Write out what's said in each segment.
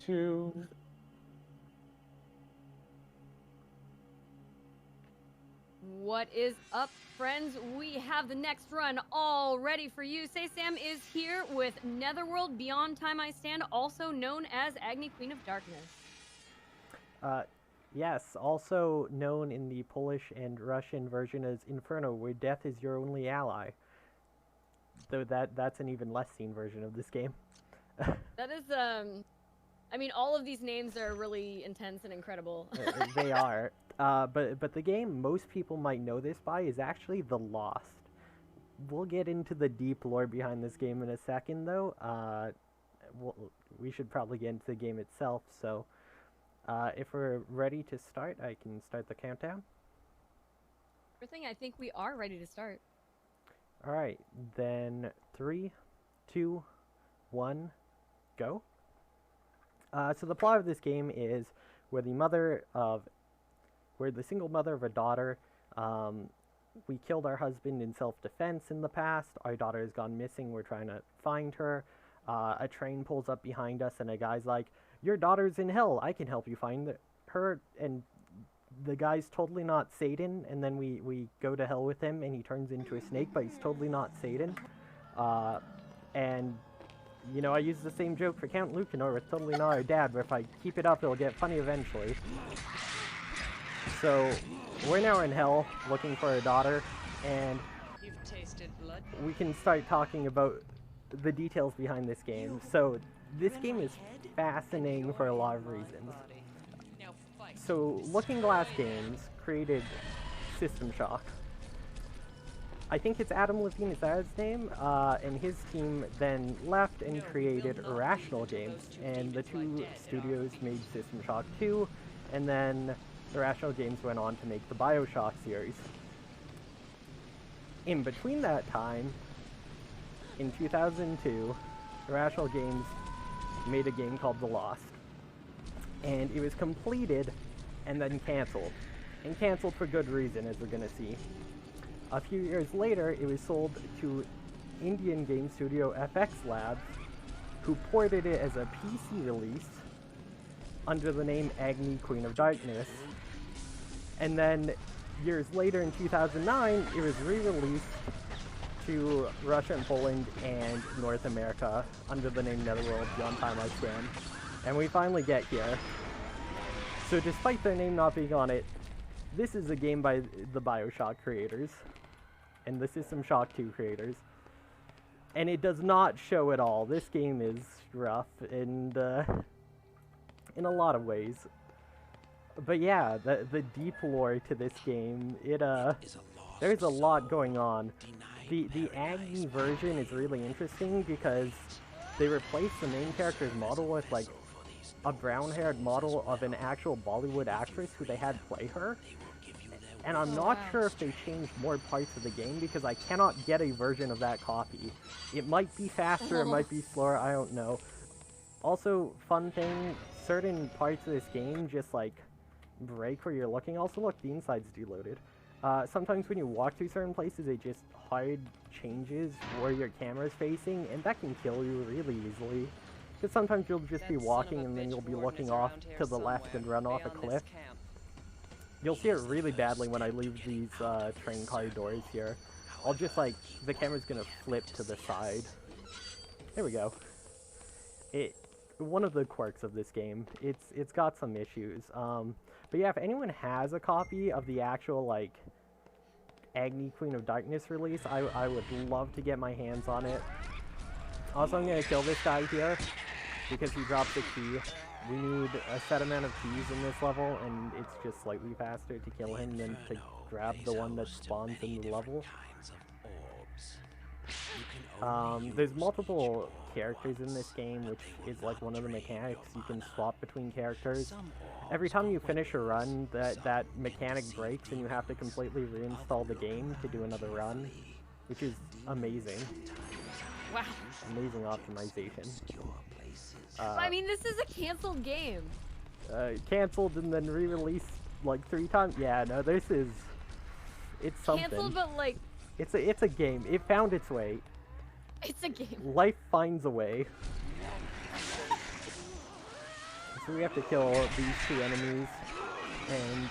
2. What is up, friends? We have the next run all ready for you. Sasam is here with NetherWorld Beyond Time I Stand, also known as Agni, Queen of Darkness. Yes, also known in the Polish and Russian version as Inferno, where death is your only ally. Though that's an even less seen version of this game. That is, I mean, all of these names are really intense and incredible. They are. But the game most people might know this by is actually The Lost. We'll get into the deep lore behind this game in a second, though. We should probably get into the game itself, so if we're ready to start, I can start the countdown. First thing, I think we are ready to start. Alright, then 3, 2, 1, go. So the plot of this game is where the single mother of a daughter, we killed our husband in self-defense in the past, our daughter has gone missing, we're trying to find her, a train pulls up behind us and a guy's like, your daughter's in hell, I can help you find her, and the guy's totally not Satan, and then we go to hell with him and he turns into a snake, but he's totally not Satan, and you know, I use the same joke for Count Lucanor, it's totally not our dad, but if I keep it up, it'll get funny eventually. So, we're now in hell, looking for our daughter, and You've tasted blood. we can start talking about the details behind this game. So, this game is fascinating for a lot of reasons. So, Looking Glass Games created System Shock. I think it's Adam Levine, is that his name? And his team then left and created Irrational Games, and the two studios made System Shock 2, and then Irrational Games went on to make the BioShock series. In between that time, in 2002, Irrational Games made a game called The Lost, and it was completed and then cancelled, and cancelled for good reason, as we're gonna see. A few years later, it was sold to Indian game studio FX Labs, who ported it as a PC release under the name Agni, Queen of Darkness. And then, years later in 2009, it was re-released to Russia and Poland and North America under the name NetherWorld Beyond Time I Stand. And we finally get here. So despite their name not being on it, this is a game by the BioShock creators, and the System Shock 2 creators. And it does not show at all. This game is rough, and in a lot of ways. But yeah, the deep lore to this game, there's a lot going on. The Agni version is really interesting because they replaced the main character's model with like a brown-haired model of an actual Bollywood actress who they had play her. And I'm not sure if they changed more parts of the game because I cannot get a version of that copy. It might be faster, it might be slower, I don't know. Also, fun thing, certain parts of this game just like break where you're looking. Also, look, the inside's deloaded. Sometimes when you walk through certain places, it just hard changes where your camera's facing, and that can kill you really easily. Because sometimes you'll just be walking and then you'll be looking off to the left and run off a cliff. You'll see it really badly when I leave these train car doors here. I'll just like, the camera's gonna flip to the side. There we go. One of the quirks of this game, it's got some issues. But yeah, if anyone has a copy of the actual like Agni Queen of Darkness release, I would love to get my hands on it. Also, I'm gonna kill this guy here because he drops a key. We need a set amount of keys in this level, and it's just slightly faster to kill him than to grab the one that spawns in the level. There's multiple characters in this game, which is like one of the mechanics. You can swap between characters. Every time you finish a run, that mechanic breaks and you have to completely reinstall the game to do another run, which is amazing. Wow. Amazing optimization. I mean, this is a canceled game. Canceled and then re-released like 3 times. Yeah, no, it's something. Canceled, but like... It's a game. It found its way. It's a game. Life finds a way. so we have to kill these 2 enemies, and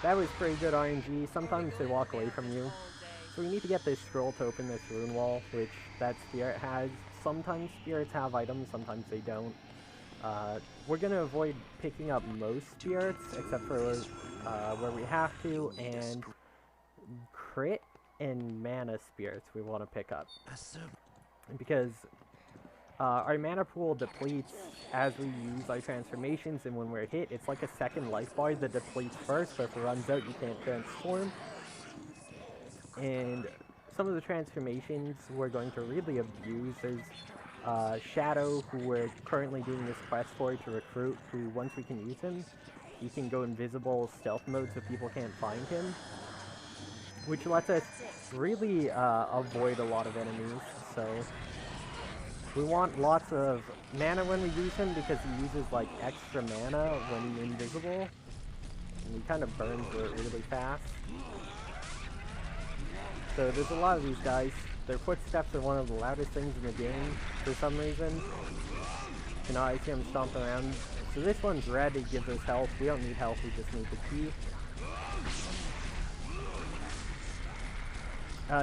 that was pretty good RNG. Sometimes they walk away from you, so we need to get this scroll to open this rune wall, which that spirit has. Sometimes spirits have items, sometimes they don't. We're gonna avoid picking up most spirits, except for where we have to, and crit and mana spirits we want to pick up. Because our mana pool depletes as we use our transformations, and when we're hit, it's like a second life bar that depletes first, but if it runs out, you can't transform. And some of the transformations we're going to really abuse. There's Shadow, who we're currently doing this quest for to recruit, who once we can use him, he can go invisible stealth mode so people can't find him, which lets us really avoid a lot of enemies. So we want lots of mana when we use him, because he uses like extra mana when he's invisible, and he kind of burns it really fast. So there's a lot of these guys. Their footsteps are one of the loudest things in the game for some reason. You know, I see them stomping around. So this one's red, it gives us health. We don't need health, we just need the key.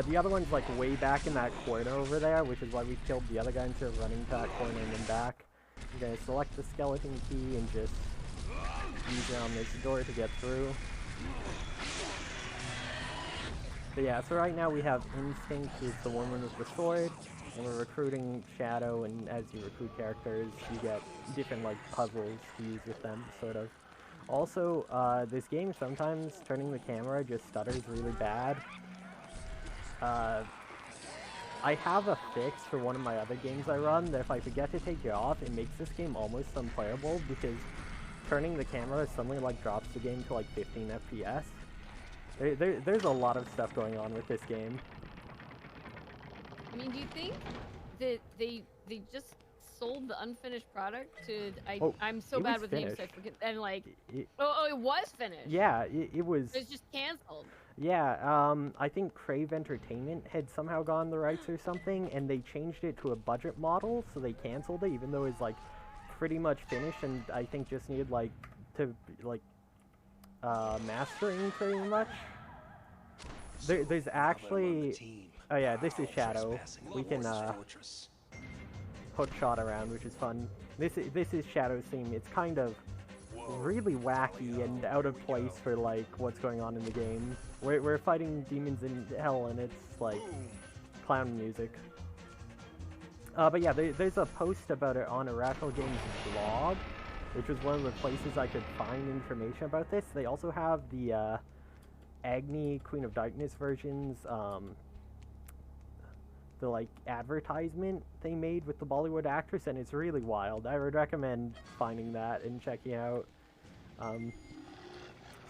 The other one's like way back in that corner over there, which is why we killed the other guy instead of running to that corner and then back. I'm gonna select the skeleton key and just use it on this door to get through. But yeah, so right now we have Instinct, who's the woman with the sword, and we're recruiting Shadow, and as you recruit characters, you get different like puzzles to use with them, sort of. Also, this game, sometimes turning the camera just stutters really bad. I have a fix for one of my other games I run that if I forget to take it off, it makes this game almost unplayable, because turning the camera suddenly like drops the game to like 15 FPS. There's a lot of stuff going on with this game. I mean, do you think that they just sold the unfinished product to... I'm so bad with names, I forget. And like... it was finished? Yeah, it was... It was just canceled. Yeah, I think Crave Entertainment had somehow gotten the rights or something, and they changed it to a budget model, so they canceled it, even though it was like pretty much finished, and I think just needed like to like mastering pretty much. There's actually... Oh yeah, this is Shadow. We can hook shot around, which is fun. This is Shadow's theme. It's kind of really wacky and out of place for like what's going on in the game. We're fighting demons in hell, and it's like clown music. But yeah, there's a post about it on Irrational Games blog, which was one of the places I could find information about this. They also have the Agni Queen of Darkness versions, the like advertisement they made with the Bollywood actress, and it's really wild. I would recommend finding that and checking out.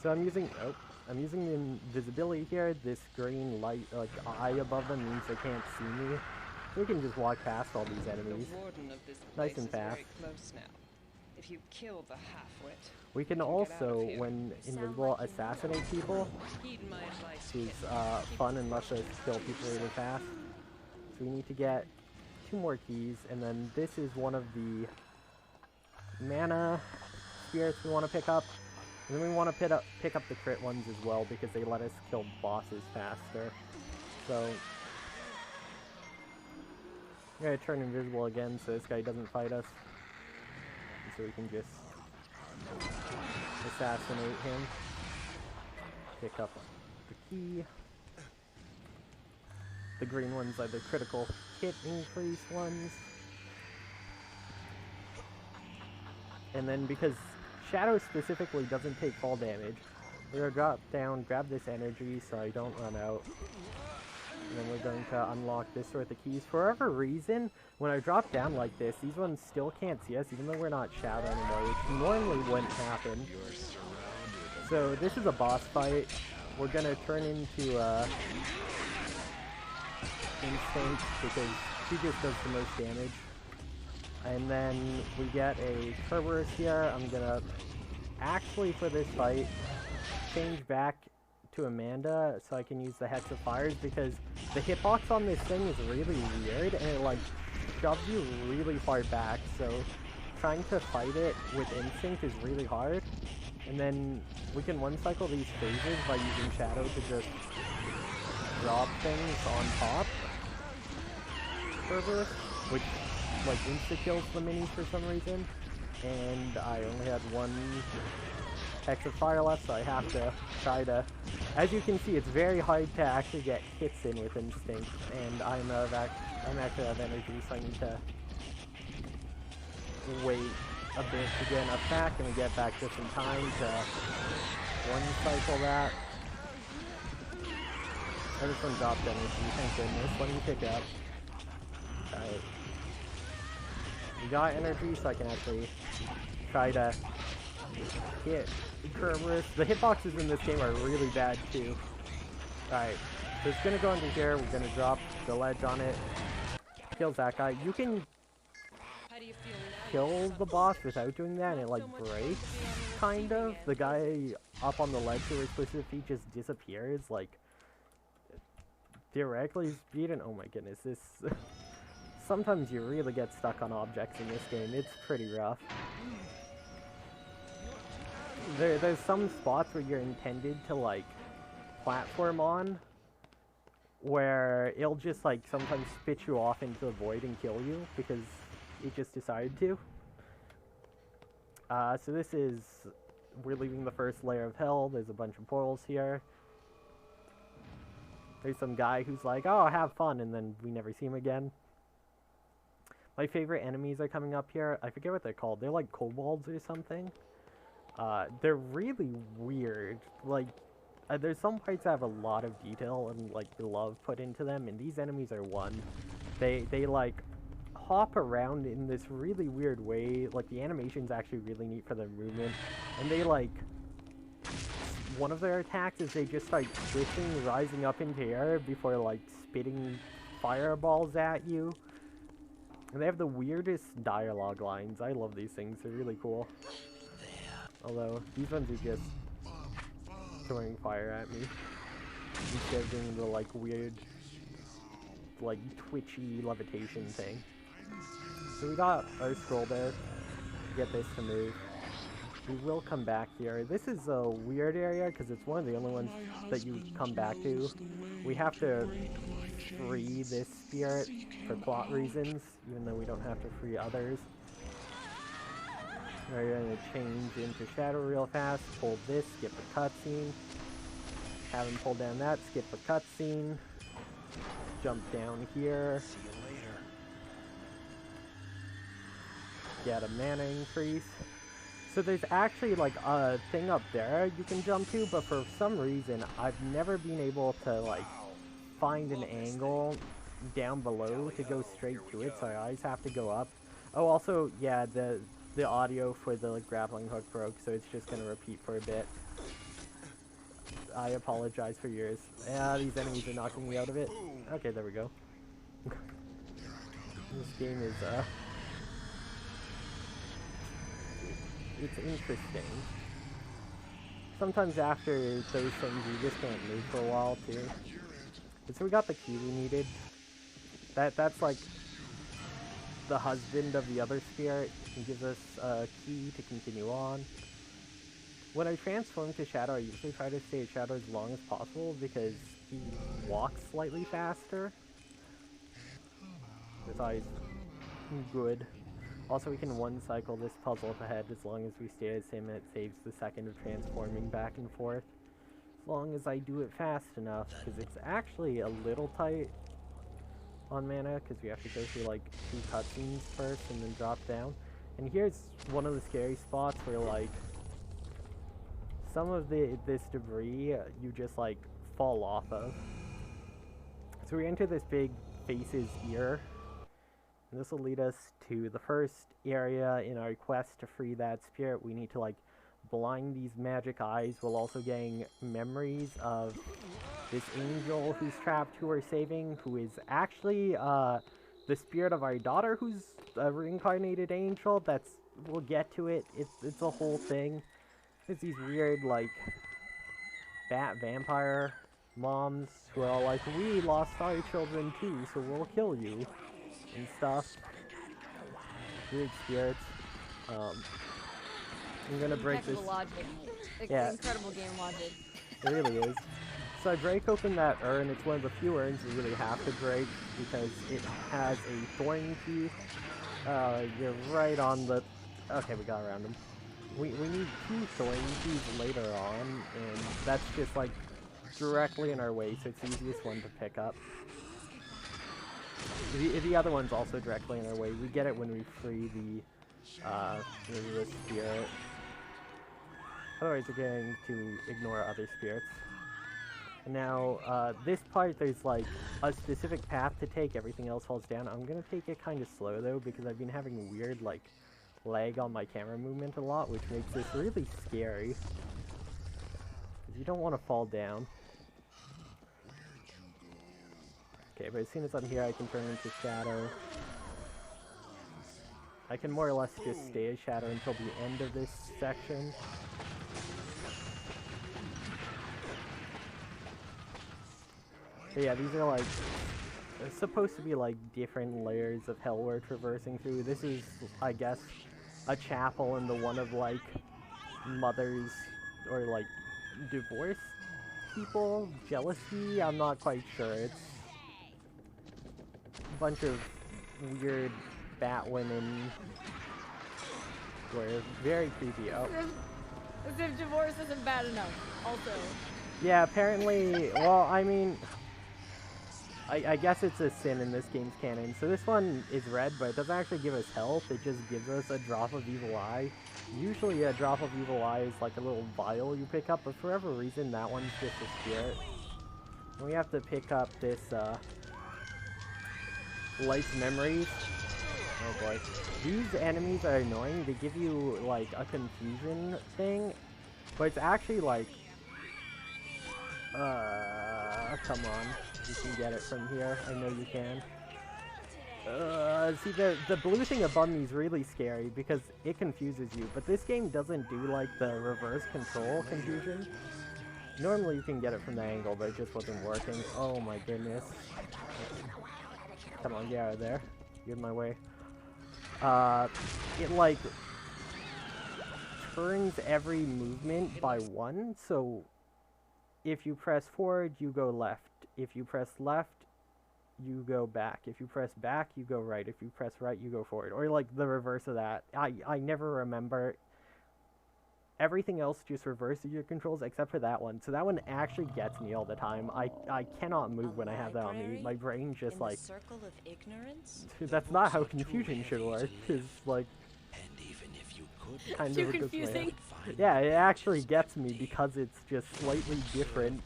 So I'm using the invisibility here. This green light, like eye above them, means they can't see me. We can just walk past all these enemies, nice and fast. If you kill the half-wit, we can also, when invisible, assassinate people, which is fun and lets us kill people really fast. So we need to get 2 more keys, and then this is one of the mana spirits we want to pick up. And then we want to pick up the crit ones as well, because they let us kill bosses faster. So I'm going to turn invisible again so this guy doesn't fight us. So we can just assassinate him. Pick up the key. The green ones are the critical hit increase ones. And then because Shadow specifically doesn't take fall damage, we're going to drop down, grab this energy so I don't run out. And then we're going to unlock this with the keys. For whatever reason, when I drop down like this, these ones still can't see us, even though we're not Shadow anymore, which normally wouldn't happen. So this is a boss fight. We're going to turn into Instinct, because she just does the most damage. And then we get a Kerberos here. I'm going to actually, for this fight, change back to Amanda so I can use the Hex of Fires, because the hitbox on this thing is really weird and it like shoves you really far back, so trying to fight it with instinct is really hard. And then we can one-cycle these phases by using Shadow to just drop things on top. Further, which like insta-kills the minis for some reason. And I only had one Hex of Fire left, so I have to try to... As you can see, it's very hard to actually get hits in with instinct, and I'm actually out of energy, so I need to wait a bit to get enough back, and we get back just in time to one-cycle that. I just one dropped energy, thank goodness. Let me pick up. Alright. We got energy, so I can actually try to hit Kerberos. The hitboxes in this game are really bad too. Alright, so it's gonna go into here, we're gonna drop the ledge on it. Kills that guy. You can kill the boss without doing that and it like breaks, kind of. The guy up on the ledge who we're supposed to defeat just disappears, like theoretically beaten. Oh my goodness, this sometimes you really get stuck on objects in this game. It's pretty rough. There's some spots where you're intended to like platform on where it'll just like sometimes spit you off into the void and kill you because it just decided to. So this is, we're leaving the first layer of hell. There's a bunch of portals here. There's some guy who's like, oh, have fun, and then we never see him again. My favorite enemies are coming up here. I forget what they're called. They're like kobolds or something. They're really weird. Like, there's some parts that have a lot of detail and like love put into them, and these enemies are one. They like hop around in this really weird way. Like the animation's actually really neat for their movement, and they like, one of their attacks is they just start twisting, rising up into air before like spitting fireballs at you. And they have the weirdest dialogue lines. I love these things. They're really cool. Although these ones are just throwing fire at me instead of doing the like weird, like twitchy levitation thing. So we got our scroll there to get this to move. We will come back here. This is a weird area because it's one of the only ones that you come back to. We have to free this spirit for plot reasons, even though we don't have to free others. We're going to change into Shadow real fast, pull this, skip a cutscene. Have him pull down that, skip a cutscene. Jump down here. See you later. Get a mana increase. So there's actually like a thing up there you can jump to, but for some reason I've never been able to like find an angle down below to go straight to it, so I always have to go up. Oh, also, yeah, the audio for the like, grappling hook broke, so it's just gonna repeat for a bit. I apologize for yours. Yeah, these enemies are knocking me out of it. Okay, there we go. This game is, it's interesting. Sometimes after those things, you just can't move for a while, too. But so we got the key we needed. That's like the husband of the other spirit. He gives us a key to continue on. When I transform to Shadow, I usually try to stay at Shadow as long as possible because he walks slightly faster. It's always good. Also, we can one-cycle this puzzle up ahead as long as we stay as him, and it saves the second of transforming back and forth. As long as I do it fast enough, because it's actually a little tight on mana, because we have to go through like 2 cutscenes first and then drop down. And here's one of the scary spots where like some of this debris you just like fall off of. So we enter this big face's ear, and this will lead us to the first area in our quest to free that spirit. We need to like blind these magic eyes while also getting memories of this angel who's trapped who we're saving, who is actually the spirit of our daughter who's a reincarnated angel. We'll get to it. It's a whole thing. It's these weird like bat vampire moms who are all like, we lost our children too, so we'll kill you and stuff. Weird spirits. I'm gonna break this. Impeccable logic. Yeah. Incredible game logic. It really is. So I break open that urn. It's one of the few urns we really have to break because it has a thorn key. You're right on the... Okay, we got around him. We need 2 thorn keys later on, and that's just like directly in our way, so it's the easiest one to pick up. The other one's also directly in our way. We get it when we free the spirit. Otherwise, we're going to ignore other spirits. Now, this part, there's like a specific path to take. Everything else falls down. I'm gonna take it kind of slow though, because I've been having weird like lag on my camera movement a lot, which makes this really scary. Because you don't want to fall down. Okay, but as soon as I'm here, I can turn into Shadow. I can more or less just stay as Shadow until the end of this section. But yeah, these are like, supposed to be like different layers of hell we're traversing through. This is, I guess, a chapel in the one of like mothers or like divorce people, jealousy, I'm not quite sure. It's a bunch of weird bat women who are very creepy. Oh. As if divorce isn't bad enough, also. Yeah, apparently, well, I mean, I guess it's a sin in this game's canon. So this one is red, but it doesn't actually give us health, it just gives us a drop of evil eye. Usually a drop of evil eye is like a little vial you pick up, but for whatever reason that one's just a spirit. And we have to pick up this, Life's Memories. Oh boy. These enemies are annoying, they give you like a confusion thing, but it's actually like, come on. You can get it from here. I know you can. See, the blue thing above me is really scary because it confuses you, but this game doesn't do like the reverse control confusion. Normally you can get it from the angle, but it just wasn't working. Oh my goodness. Come on, get out of there. Get in my way. It like turns every movement by 1, so if you press forward, you go left. If you press left, you go back. If you press back, you go right. If you press right, you go forward. Or like the reverse of that. I never remember. Everything else just reverses your controls except for that one. So that one actually gets me all the time. I cannot move when I have that on me. My brain just like... Circle of ignorance? That's not how confusion should work. It's like... kind Too of confusing. Yeah, it actually gets me because it's just slightly different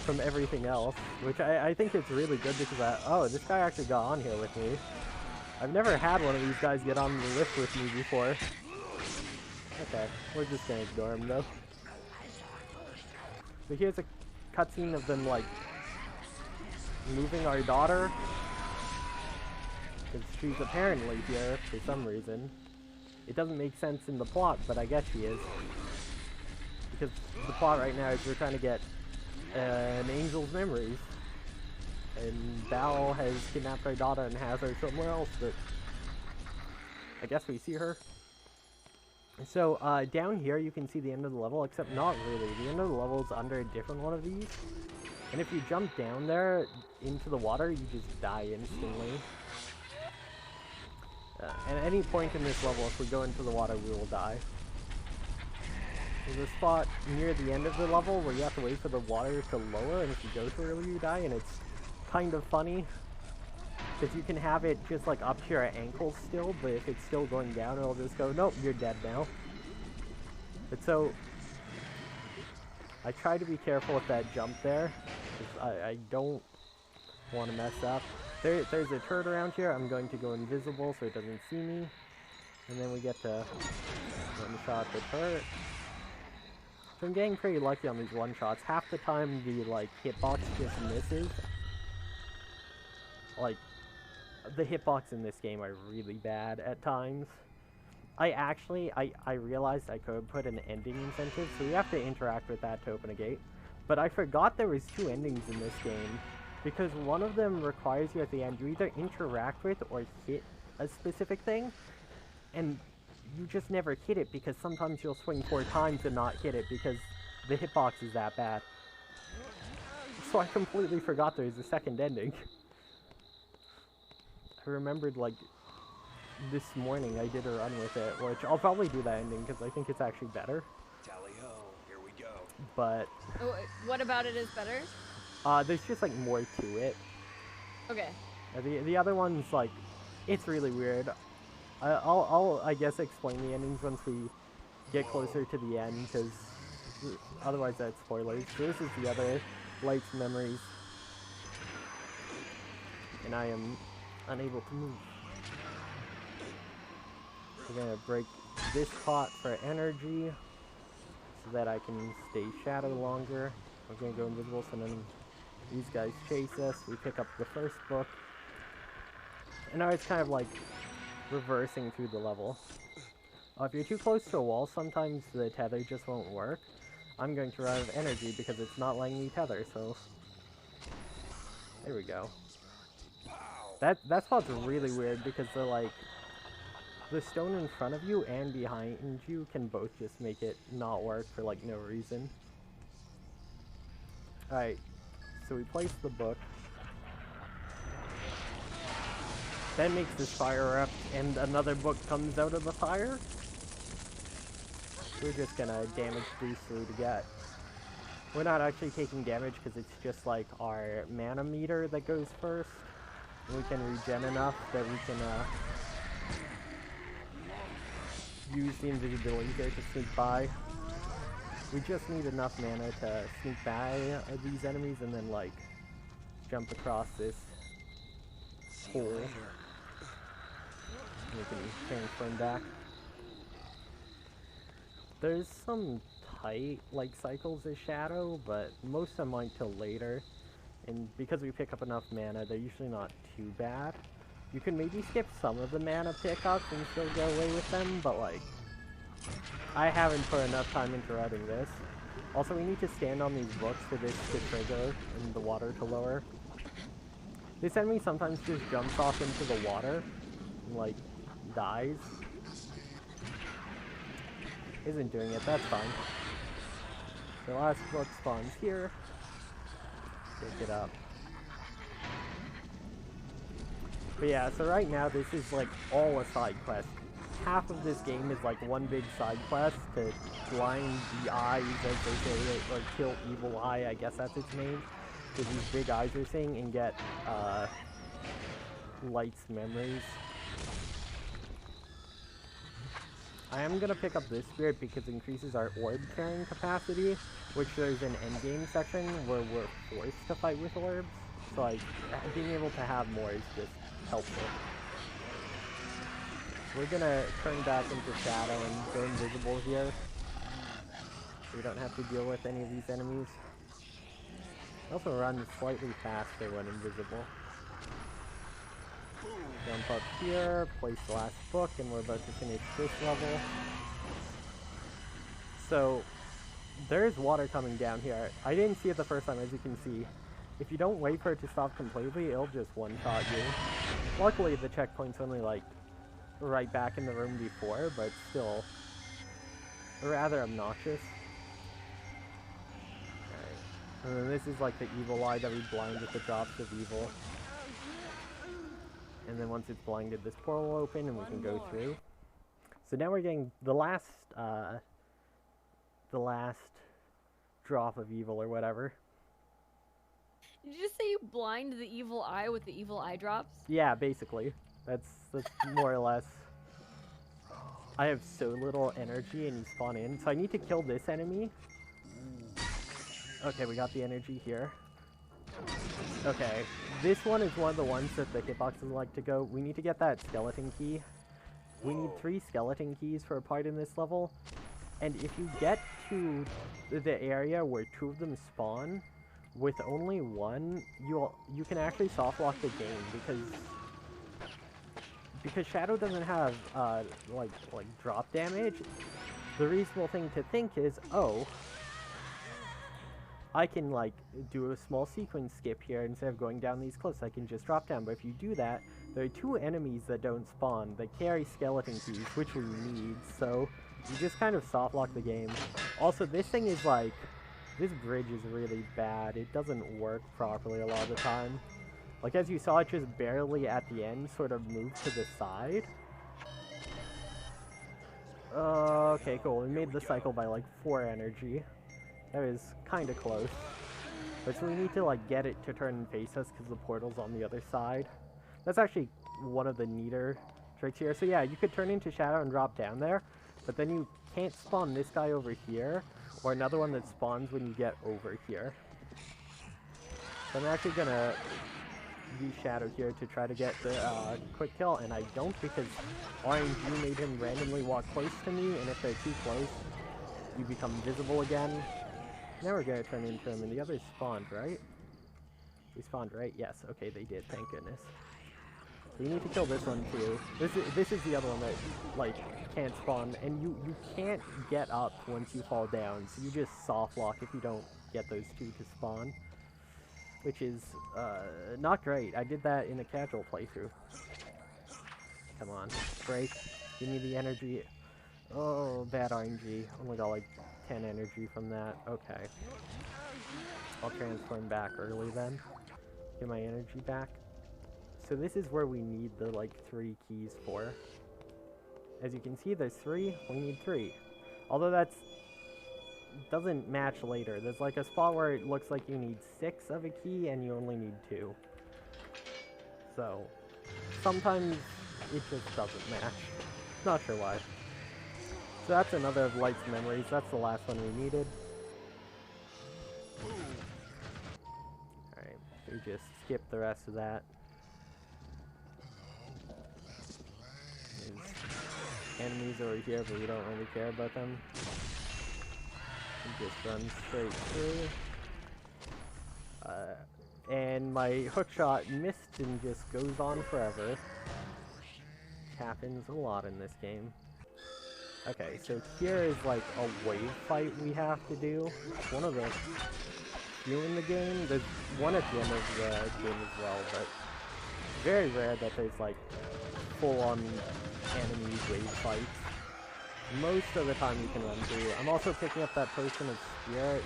from everything else, which I think it's really good because oh, this guy actually got on here with me. I've never had one of these guys get on the lift with me before. Okay, we're just gonna ignore him though. So here's a cutscene of them like moving our daughter, because she's apparently here for some reason. It doesn't make sense in the plot, but I guess she is. Because the plot right now is we're trying to get an angel's memories. And Bal has kidnapped our daughter and has her somewhere else, but I guess we see her. So, down here you can see the end of the level, except not really. The end of the level is under a different one of these. And if you jump down there into the water, you just die instantly. At any point in this level, if we go into the water, we will die. There's a spot near the end of the level where you have to wait for the water to lower, and if you go through it, you die, and it's kind of funny. Because you can have it just like up to your ankles still, but if it's still going down, it'll just go, nope, you're dead now. But so, I try to be careful with that jump there, because I don't want to mess up. There's a turret around here. I'm going to go invisible so it doesn't see me. And then we get to one-shot the turret. So I'm getting pretty lucky on these one-shots. Half the time the like hitbox just misses. Like, the hitbox in this game are really bad at times. I realized I could put an ending incentive, so you have to interact with that to open a gate. But I forgot there was 2 endings in this game. Because one of them requires you at the end, you either interact with or hit a specific thing, and you just never hit it because sometimes you'll swing 4 times and not hit it because the hitbox is that bad. So I completely forgot there was a second ending. I remembered, like, this morning I did a run with it, which I'll probably do that ending because I think it's actually better. Tally-ho, here we go. But Oh, what about it is better? there's just, like, more to it. Okay. The other one's, like, it's really weird. I'll I guess, explain the endings once we get closer to the end, because otherwise that's spoilers. So this is the other Lights Memories. And I am unable to move. We're gonna break this pot for energy, so that I can stay shadow longer. I'm gonna go invisible, so then these guys chase us. We pick up the first book. And now it's kind of like reversing through the level. If you're too close to a wall, sometimes the tether just won't work. I'm going to run out of energy because it's not letting me tether, so... There we go. That spot's really weird because they're like... The stone in front of you and behind you can both just make it not work for, like, no reason. Alright, so we place the book. That makes this fire erupt, and another book comes out of the fire. We're just gonna damage these through to get. We're not actually taking damage because it's just like our mana meter that goes first. And we can regen enough that we can use the invisibility there to sneak by. We just need enough mana to sneak by these enemies and then, like, jump across this hole. And we can transform back. There's some tight, like, cycles of shadow, but most of them aren't till later. And because we pick up enough mana, they're usually not too bad. You can maybe skip some of the mana pickups and still get away with them, but, like, I haven't put enough time into running this. Also, we need to stand on these books for this to trigger and the water to lower. This enemy sometimes just jumps off into the water and, like, dies. Isn't doing it, that's fine. The last book spawns here. Pick it up. But yeah, so right now this is like all a side quest. Half of this game is like one big side quest to blind the eyes, as they say, or kill Evil Eye, I guess that's its name. Because these big eyes are saying, and get Lights Memories. I am going to pick up this spirit because it increases our orb carrying capacity, which there's an endgame section where we're forced to fight with orbs. So like, being able to have more is just helpful. We're going to turn back into shadow and go invisible here. So we don't have to deal with any of these enemies. Also run slightly faster when invisible. Jump up here, place the last book, and we're about to finish this level. So, there's water coming down here. I didn't see it the first time, as you can see. If you don't wait for it to stop completely, it'll just one-shot you. Luckily, the checkpoint's only, like, right back in the room before, but still rather obnoxious. Alright. And then this is, like, the evil eye that we blind with the drops of evil. And then once it's blinded, this portal will open and we can go through. So now we're getting the last drop of evil or whatever. Did you just say you blind the evil eye with the evil eye drops? Yeah, basically. That's more or less. I have so little energy and you spawn in, so I need to kill this enemy. Okay, we got the energy here. Okay, this one is one of the ones that the hitboxes like to go. We need to get that skeleton key. We need 3 skeleton keys for a part in this level. And if you get to the area where 2 of them spawn, with only 1, you can actually soft lock the game because Shadow doesn't have like drop damage. The reasonable thing to think is, oh, I can, like, do a small sequence skip here instead of going down these cliffs. I can just drop down. But if you do that, there are 2 enemies that don't spawn that carry skeleton keys, which we need, so you just kind of soft lock the game. Also, this thing is like, this bridge is really bad. It doesn't work properly a lot of the time. Like, as you saw, it just barely at the end sort of moved to the side. Okay, cool. We made the cycle by like 4 energy. That was kind of close. But so we need to like get it to turn and face us because the portal's on the other side. That's actually one of the neater tricks here. So yeah, you could turn into Shadow and drop down there, but then you can't spawn this guy over here, or another one that spawns when you get over here. So I'm actually gonna use Shadow here to try to get the quick kill, and I don't because RNG made him randomly walk close to me, and if they're too close, you become visible again. Now we're gonna turn into him, and the others spawned, right? They spawned, right? Yes, okay, they did, thank goodness. So we need to kill this one too. This is the other one that, like, can't spawn, and you can't get up once you fall down, so you just soft lock if you don't get those 2 to spawn. Which is, not great. I did that in a casual playthrough. Come on, break. Give me the energy. Oh, bad RNG. Only got like 10 energy from that. Okay. I'll transform back early then. Get my energy back. So this is where we need the, like, 3 keys for. As you can see, there's 3. We need 3. Although that's doesn't match later. There's like a spot where it looks like you need 6 of a key and you only need 2. So sometimes it just doesn't match. Not sure why. So that's another of Light's memories. That's the last one we needed. Alright, we just skip the rest of that. There's enemies over here, but we don't really care about them. Just run straight through. And my hook shot missed and just goes on forever. Which happens a lot in this game. Okay, so here is like a wave fight we have to do. It's one of the few in the game. There's one at the end of the game as well, but very rare that there's like full-on enemy wave fights. Most of the time you can run through. I'm also picking up that Potion of Spirit.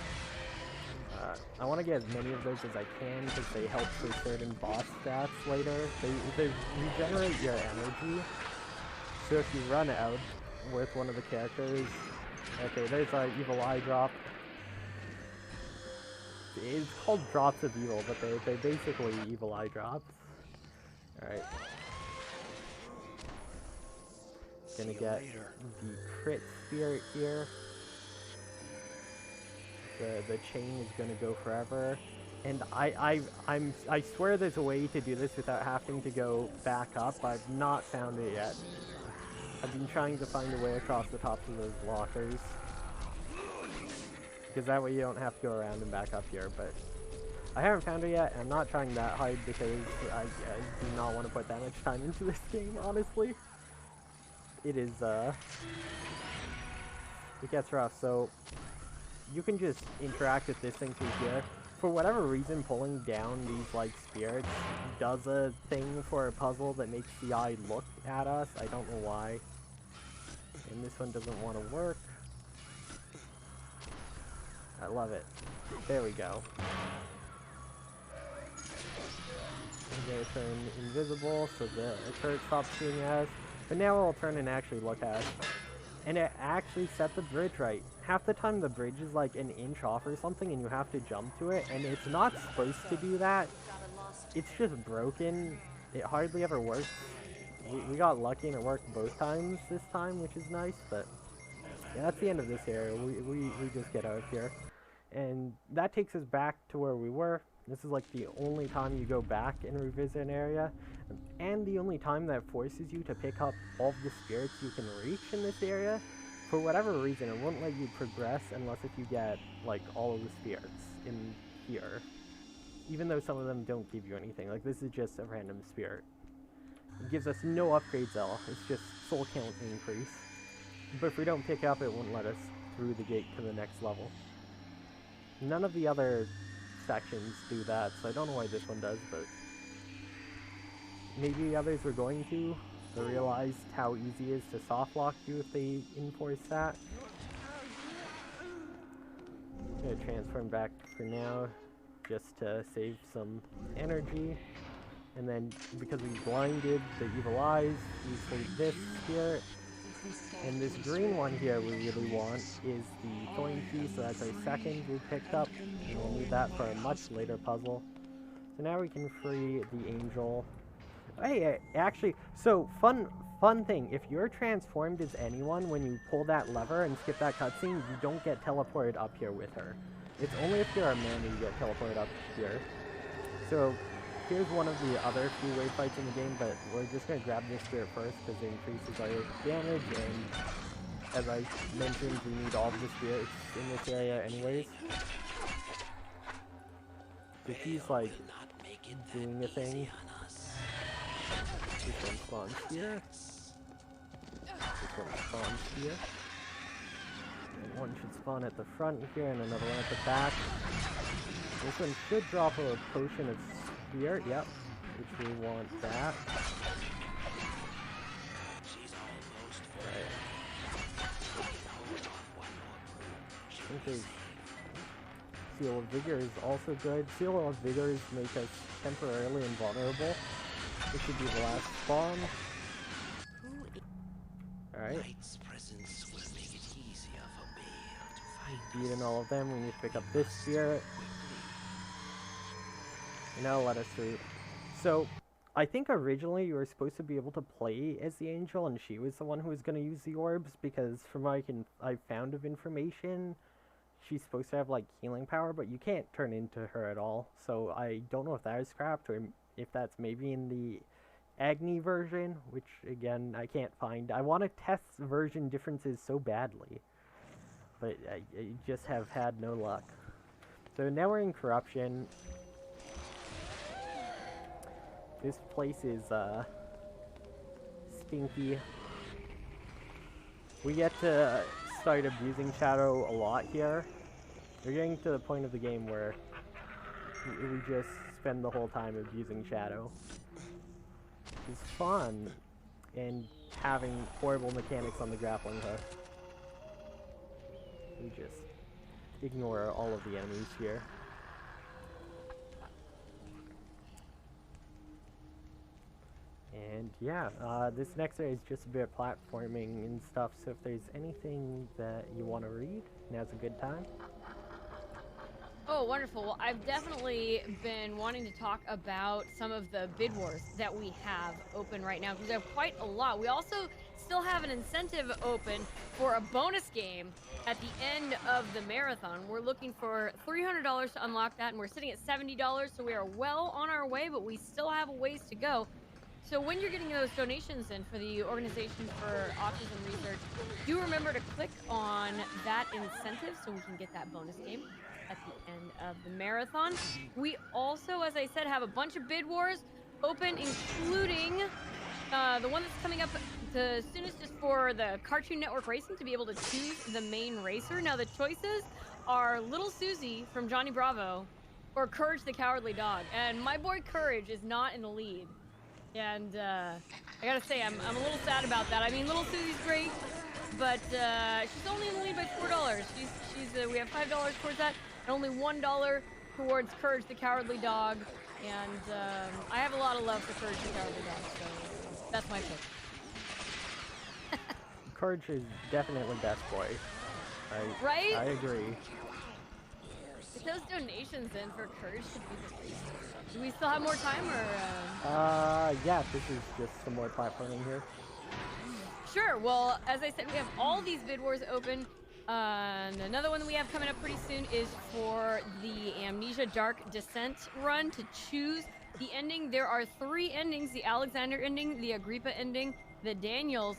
I want to get as many of those as I can because they help for certain boss stats later. They regenerate your energy. So if you run out with one of the characters... Okay, there's our Evil Eye drop. It's called Drops of Evil, but they're basically Evil Eye drops. Alright. Gonna get the crit spirit here. The chain is gonna go forever, and I swear there's a way to do this without having to go back up. I've not found it yet. I've been trying to find a way across the tops of those lockers, because that way you don't have to go around and back up here. But I haven't found it yet. I'm not trying that hard because I do not want to put that much time into this game, honestly. It is, it gets rough, so you can just interact with this thing through here. For whatever reason, pulling down these, like, spirits does a thing for a puzzle that makes the eye look at us. I don't know why. And this one doesn't want to work. I love it. There we go. I'm gonna turn invisible so the turret stops shooting at us. But now it'll turn and actually look at us. And it actually set the bridge right. Half the time the bridge is like an inch off or something and you have to jump to it, and it's not supposed to do that. It's just broken. It hardly ever works. We got lucky and it worked both times this time, which is nice, but yeah, that's the end of this area. We just get out of here. And that takes us back to where we were. This is like the only time you go back and revisit an area, and the only time that forces you to pick up all of the spirits you can reach in this area. For whatever reason, it won't let you progress unless if you get, like, all of the spirits in here. Even though some of them don't give you anything. Like, this is just a random spirit. It gives us no upgrades at all. It's just soul count increase. But if we don't pick up, it won't let us through the gate to the next level. None of the other sections do that, so I don't know why this one does, but maybe others were going to. They realized how easy it is to soft lock you if they enforce that. I'm gonna transform back for now, just to save some energy. And then, because we blinded the evil eyes, we save this here. And this green one here we really want is the thorn key, so that's our second we picked up. And we'll need that for a much later puzzle. So now we can free the angel. Hey, actually, so fun thing, if you're transformed as anyone, when you pull that lever and skip that cutscene, you don't get teleported up here with her. It's only if you're Amanda you get teleported up here. So here's one of the other few wave fights in the game, but we're just going to grab this spirit first because it increases our damage, and as I mentioned, we need all of the spirits in this area anyways. So he's like doing a thing. This one spawns here. This one spawns here. And one should spawn at the front here, and another one at the back. This one should drop a potion of spirit, yep, which we want that. Right. I think there's Seal of Vigor is also good. Seal of Vigors make us temporarily invulnerable. This should be the last spawn. Alright. Beating all of them, we need to pick up this spirit. And now let us through. So, I think originally you were supposed to be able to play as the angel, and she was the one who was going to use the orbs, because from what I found of information, she's supposed to have like healing power, but you can't turn into her at all. So I don't know if that is scrapped, or if that's maybe in the Agni version, which again I can't find. I want to test version differences so badly, but I just have had no luck. So now we're in corruption. This place is stinky. We get to start abusing Shadow a lot here. We're getting to the point of the game where we just spend the whole time abusing Shadow. It's fun, and having horrible mechanics on the grappling hook. We just ignore all of the enemies here. And yeah, this next area is just a bit of platforming and stuff, so if there's anything that you want to read, now's a good time. Oh, wonderful. Well, I've definitely been wanting to talk about some of the bid wars that we have open right now, because we have quite a lot. We also still have an incentive open for a bonus game at the end of the marathon. We're looking for $300 to unlock that, and we're sitting at $70, so we are well on our way, but we still have a ways to go. So when you're getting those donations in for the Organization for Autism Research, do remember to click on that incentive so we can get that bonus game at the end of the marathon. We also, as I said, have a bunch of bid wars open, including the one that's coming up the soonest is for the Cartoon Network Racing, to be able to choose the main racer. Now the choices are Little Susie from Johnny Bravo or Courage the Cowardly Dog. And my boy Courage is not in the lead. And I gotta say, I'm a little sad about that. I mean, Little Susie's great, but she's only in the lead by $4. We have $5 towards that, and only $1 towards Courage the Cowardly Dog. And I have a lot of love for Courage the Cowardly Dog, so that's my pick. Courage is definitely best boy. Right? I agree. Get those donations in for Courage to be the racer. Do we still have more time, or? Yeah, this is just some more platforming here. Sure. Well, as I said, we have all these bid wars open. And another one that we have coming up pretty soon is for the Amnesia Dark Descent run to choose the ending. There are 3 endings: the Alexander ending, the Agrippa ending, the Daniels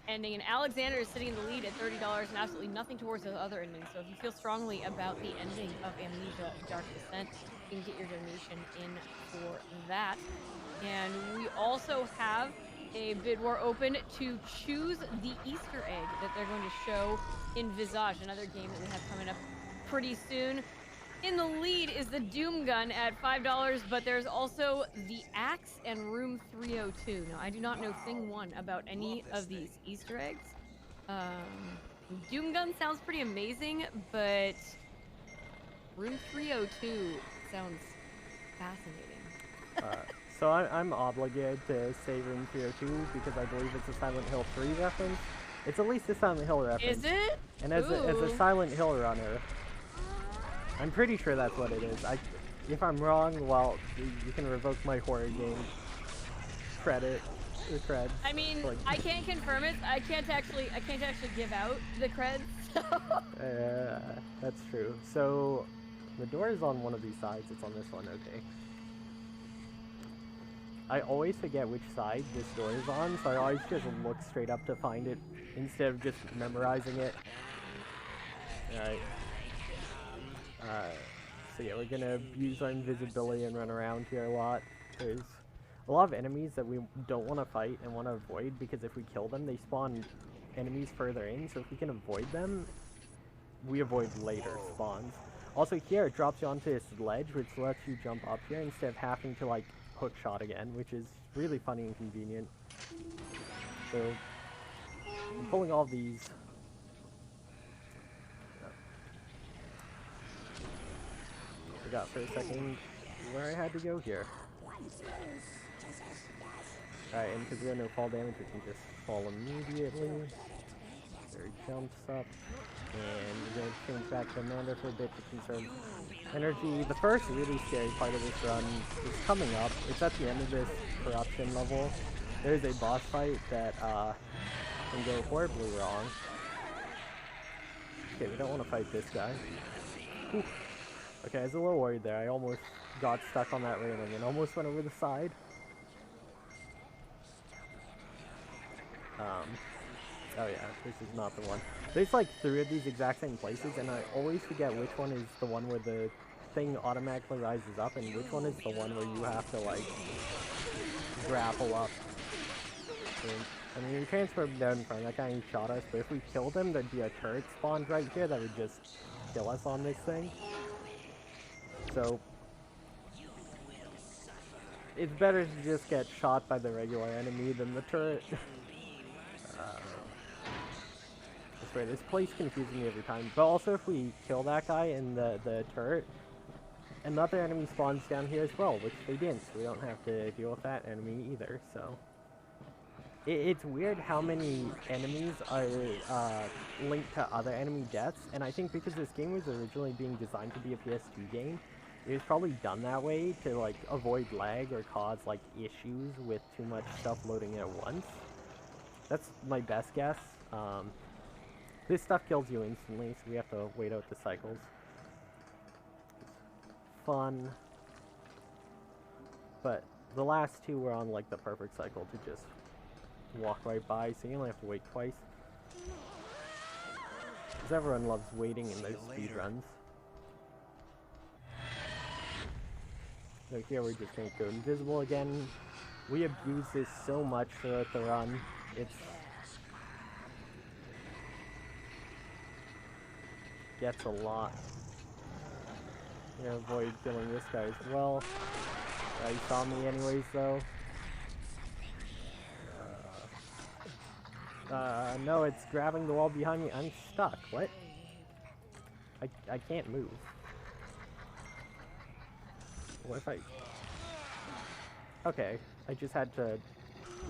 ending, and Alexander is sitting in the lead at $30 and absolutely nothing towards the other endings. So if you feel strongly about the ending of Amnesia Dark Descent, you can get your donation in for that. And we also have a bid war open to choose the Easter egg that they're going to show in Visage, another game that we have coming up pretty soon. In the lead is the Doom Gun at $5, but there's also the Axe and Room 302. Now, I do not know thing one about any of these Easter eggs. Doom Gun sounds pretty amazing, but Room 302 sounds fascinating. So I'm obligated to say Room 302 because I believe it's a Silent Hill 3 reference. It's at least a Silent Hill reference. Is it? And as a Silent Hill runner, I'm pretty sure that's what it is. If I'm wrong, well, you can revoke my horror game credit or creds. I mean, like, I can't confirm it. I can't actually give out the creds. that's true. So the door is on one of these sides. It's on this one. Okay. I always forget which side this door is on, so I always just look straight up to find it instead of just memorizing it. Alright. So yeah, we're gonna abuse our invisibility and run around here a lot. There's a lot of enemies that we don't want to fight and want to avoid because if we kill them, they spawn enemies further in, so if we can avoid them, we avoid later spawns. Also here, it drops you onto this ledge, which lets you jump up here instead of having to, like, hook shot again, which is really funny and convenient. So, I'm pulling all these. Forgot for a second where I had to go here. Alright, and because we have no fall damage, we can just fall immediately. There he jumps up. And we're going to change back to Amanda for a bit to conserve energy. The first really scary part of this run is coming up. It's at the end of this corruption level. There's a boss fight that can go horribly wrong. Okay, we don't want to fight this guy. Whew. Okay, I was a little worried there. I almost got stuck on that railing and almost went over the side. Oh yeah, this is not the one. There's like 3 of these exact same places, and I always forget which one is the one where the thing automatically rises up, and which one is the one where you have to, like, grapple up. So, I mean, we transferred down in front, that guy shot us, but if we killed him, there'd be a turret spawned right here that would just kill us on this thing. So, it's better to just get shot by the regular enemy than the turret. This place confuses me every time. But also, if we kill that guy in the turret, another enemy spawns down here as well, which they didn't, so we don't have to deal with that enemy either, so. It's weird how many enemies are linked to other enemy deaths, and I think because this game was originally being designed to be a PS2 game, it was probably done that way to, like, avoid lag or cause, like, issues with too much stuff loading at once. That's my best guess. This stuff kills you instantly, so we have to wait out the cycles. Fun. But the last 2 were on, like, the perfect cycle to just walk right by, so you only have to wait twice. Because everyone loves waiting in those speed runs. So here we're just going to go invisible again. We abuse this so much throughout the run. It's gets a lot. I'm gonna avoid killing this guy as well. He saw me anyways though. No, it's grabbing the wall behind me. I'm stuck. What? I can't move. What if I... Okay, I just had to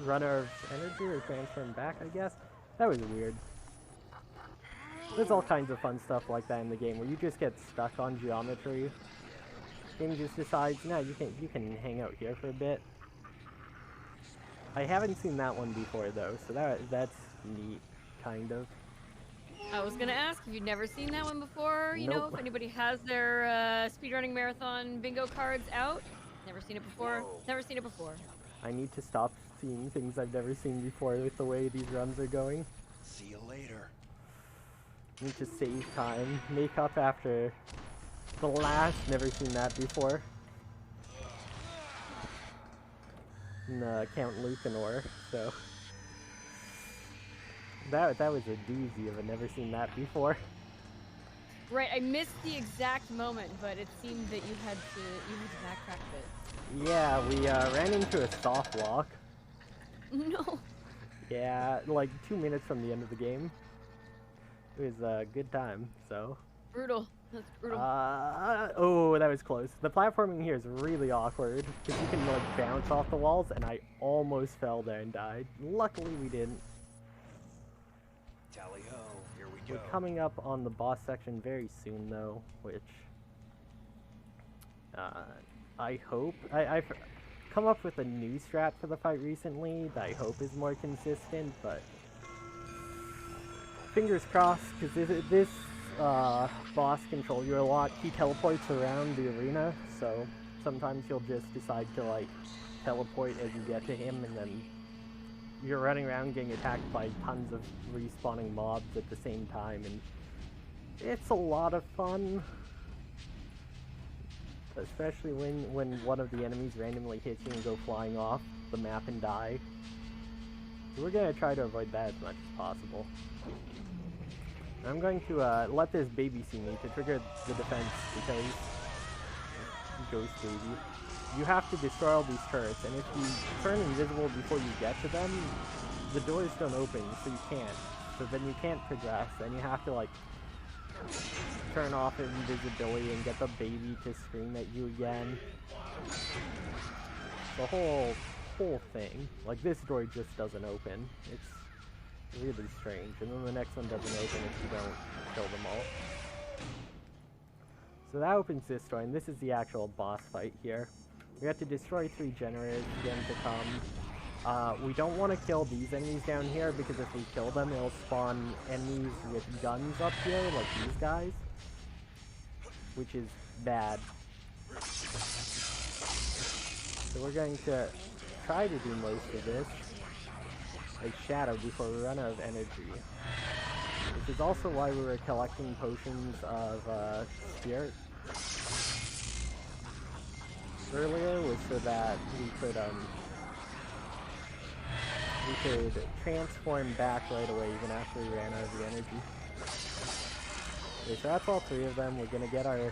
run out of energy or transfer him back, I guess? That was weird. There's all kinds of fun stuff like that in the game where you just get stuck on geometry. The game just decides, no, you can hang out here for a bit. I haven't seen that one before though, so that's neat, kind of. I was gonna ask if you'd never seen that one before. You know, Nope. if anybody has their speedrunning marathon bingo cards out. Never seen it before. Never seen it before. I need to stop seeing things I've never seen before with the way these runs are going. See you later. Need to save time, make up after the last never seen that before. And, Count Lucanor, so that was a doozy of a never seen that before. Right, I missed the exact moment, but it seemed that you had to backtrack a bit. Yeah, we ran into a soft lock. No. Yeah, like 2 minutes from the end of the game. It was a good time, so. Brutal. That's brutal. Oh, that was close. The platforming here is really awkward, because you can like bounce off the walls, and I almost fell there and died. Luckily we didn't. Tally ho, here we go. We're coming up on the boss section very soon, though, which I hope I've come up with a new strat for the fight recently that I hope is more consistent, but fingers crossed, because this boss controls you a lot. He teleports around the arena, so sometimes he'll just decide to like teleport as you get to him, and then you're running around getting attacked by tons of respawning mobs at the same time, and it's a lot of fun. Especially when one of the enemies randomly hits you and go flying off the map and die. So we're going to try to avoid that as much as possible. I'm going to let this baby see me to trigger the defense, because ghost baby. You have to destroy all these turrets, and if you turn invisible before you get to them, the doors don't open, so you can't. So then you can't progress, and you have to like turn off invisibility and get the baby to scream at you again. The whole thing. Like, this door just doesn't open. It's really strange. And then the next one doesn't open if you don't kill them all. So that opens this door, and this is the actual boss fight here. We have to destroy 3 generators to get them to come. We don't want to kill these enemies down here, because if we kill them, it'll spawn enemies with guns up here, like these guys. Which is bad. So we're going to try to do most of this like shadow before we run out of energy. Which is also why we were collecting potions of spirit earlier, was so that we could transform back right away even after we ran out of the energy. Okay, so that's all 3 of them. We're gonna get our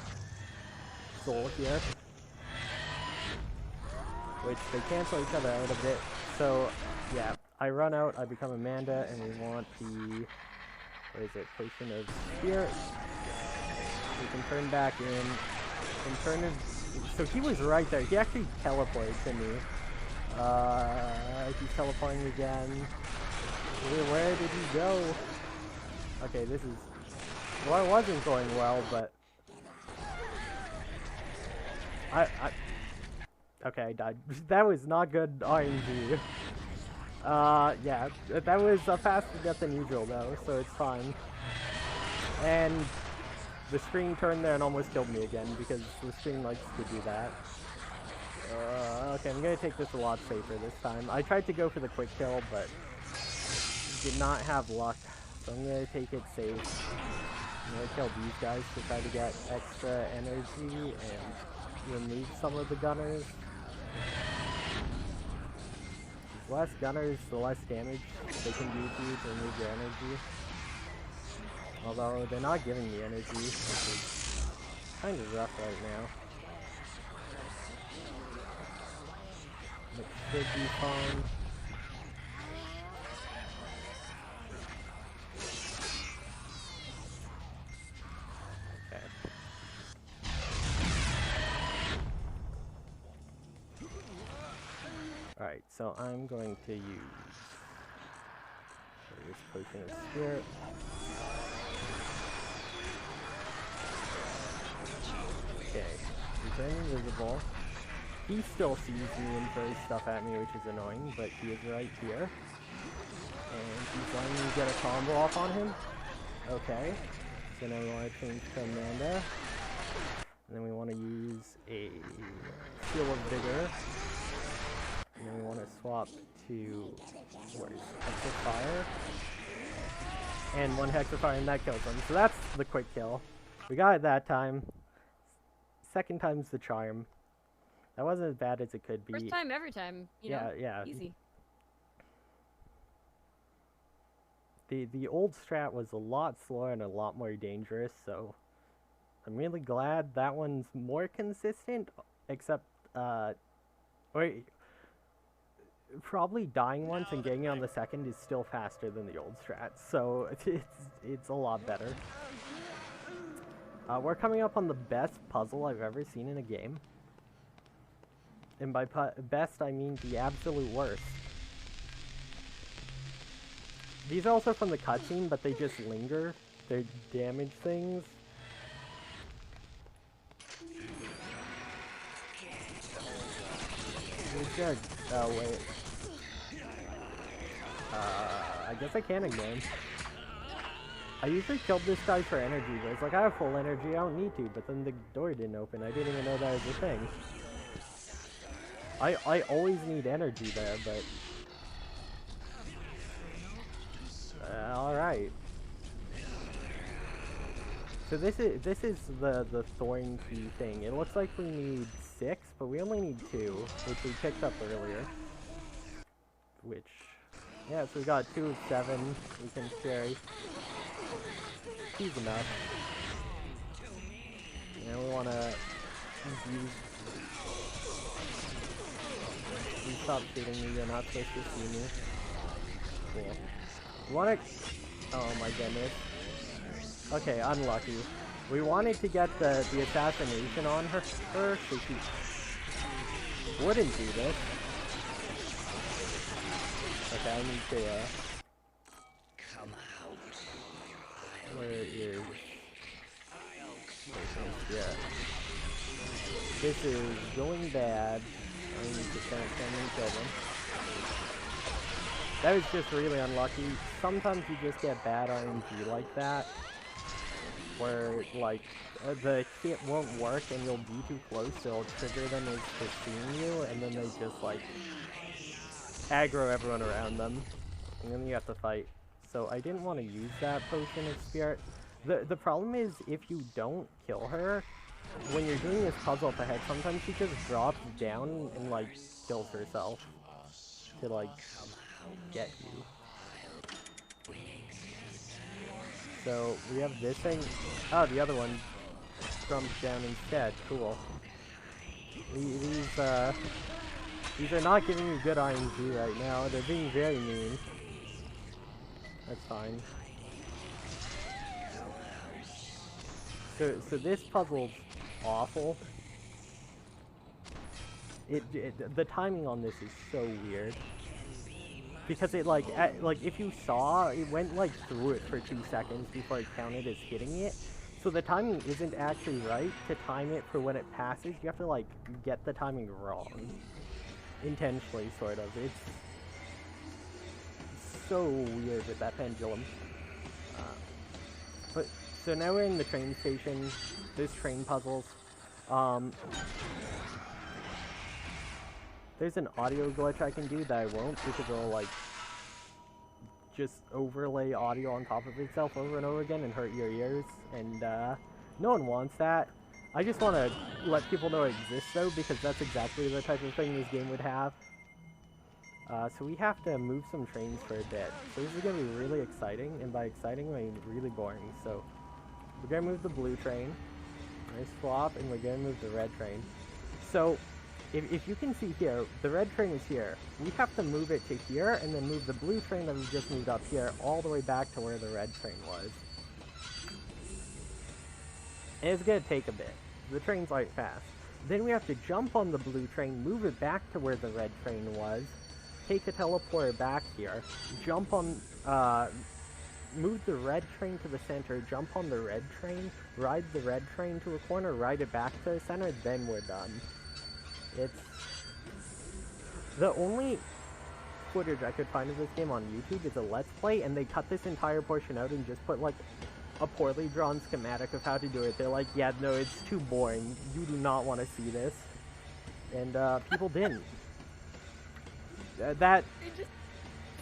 soul here, which they cancel each other out a bit. So yeah, I run out, I become Amanda, and we want the, what is it, potion of spirit. We can turn back in, and turn in. So he was right there. He actually teleported to me. He's teleporting again. Where did he go? Okay, this is... Well, it wasn't going well, but... Okay, I died. That was not good RNG. Yeah, that was a faster death than usual, though, so it's fine. And the screen turned there and almost killed me again, because the screen likes to do that. Okay, I'm gonna take this a lot safer this time. I tried to go for the quick kill, but did not have luck, so I'm gonna take it safe. I'm gonna kill these guys to try to get extra energy and remove some of the gunners. The less gunners, the less damage they can do to you to remove your energy. Although they're not giving me energy, which is kind of rough right now. It should be fine. Okay. Alright, so I'm going to use this potion of spirit. Okay, he's turning invisible. He still sees me and throws stuff at me, which is annoying, but he is right here. And he's letting me get a combo off on him. Okay, so now we want to change to Amanda. And then we want to use a Seal of Vigor. And then we want to swap to, where is it? Hexafire. And 1 Hexafire, and that kills him. So that's the quick kill. We got it that time. Second time's the charm. That wasn't as bad as it could be. First time, every time. You know, yeah. Easy. The old strat was a lot slower and a lot more dangerous, so I'm really glad that one's more consistent, except, wait, probably dying once and getting it on the second is still faster than the old strat, so it's a lot better. We're coming up on the best puzzle I've ever seen in a game. And by best, I mean the absolute worst. These are also from the cutscene, but they just linger. They damage things. Oh, wait. I guess I can again. I usually killed this guy for energy, but it's like, I have full energy, I don't need to, but then the door didn't open. I didn't even know that was a thing. I always need energy there, but... alright. So this is the thorn key thing. It looks like we need 6, but we only need 2, which we picked up earlier. Which... yeah, so we got 2 of 7 we can carry. He's enough. And we wanna use... you stop shooting me, you're not supposed to see me. Cool. We wanna... oh my goodness. Okay, unlucky. We wanted to get the assassination on her, so she wouldn't do this. Okay, I need to, Come out. where is... yeah. This is going bad. I need to kill them. That was just really unlucky. Sometimes you just get bad RNG like that, where, like, the hit won't work and you'll be too close, so it'll trigger them as to seeing you, and then they just, like, aggro everyone around them, and then you have to fight. So I didn't want to use that potion of spirit. The problem is, if you don't kill her, when you're doing this puzzle up ahead, sometimes she just drops down and, like, kills herself to, like, get you. So we have this thing. Oh, the other one jumps down instead. Cool. These are not giving me good RNG right now. They're being very mean. That's fine. So this puzzle's awful. The timing on this is so weird. Because it, like, if you saw, it went, like, through it for 2 seconds before it counted as hitting it. So the timing isn't actually right to time it for when it passes. You have to, like, get the timing wrong. Intentionally, sort of. It's so weird with that pendulum. But, so now we're in the train station. There's train puzzles. There's an audio glitch I can do that I won't, because it'll, like, just overlay audio on top of itself over and over again and hurt your ears, and, no one wants that. I just want to let people know it exists, though, because that's exactly the type of thing this game would have. So we have to move some trains for a bit. So this is going to be really exciting, and by exciting, I mean really boring. So we're going to move the blue train, nice swap, and we're going to move the red train. So if you can see here, the red train is here. We have to move it to here, and then move the blue train that we just moved up here all the way back to where the red train was. And it's going to take a bit. The train's light fast. Then we have to jump on the blue train, move it back to where the red train was, take a teleporter back here, jump on, move the red train to the center, jump on the red train, ride the red train to a corner, ride it back to the center, then we're done. It's... the only footage I could find of this game on YouTube is a Let's Play, and they cut this entire portion out and just put, like, a poorly drawn schematic of how to do it. They're like, yeah, no, it's too boring. You do not want to see this. And, people didn't. That... They just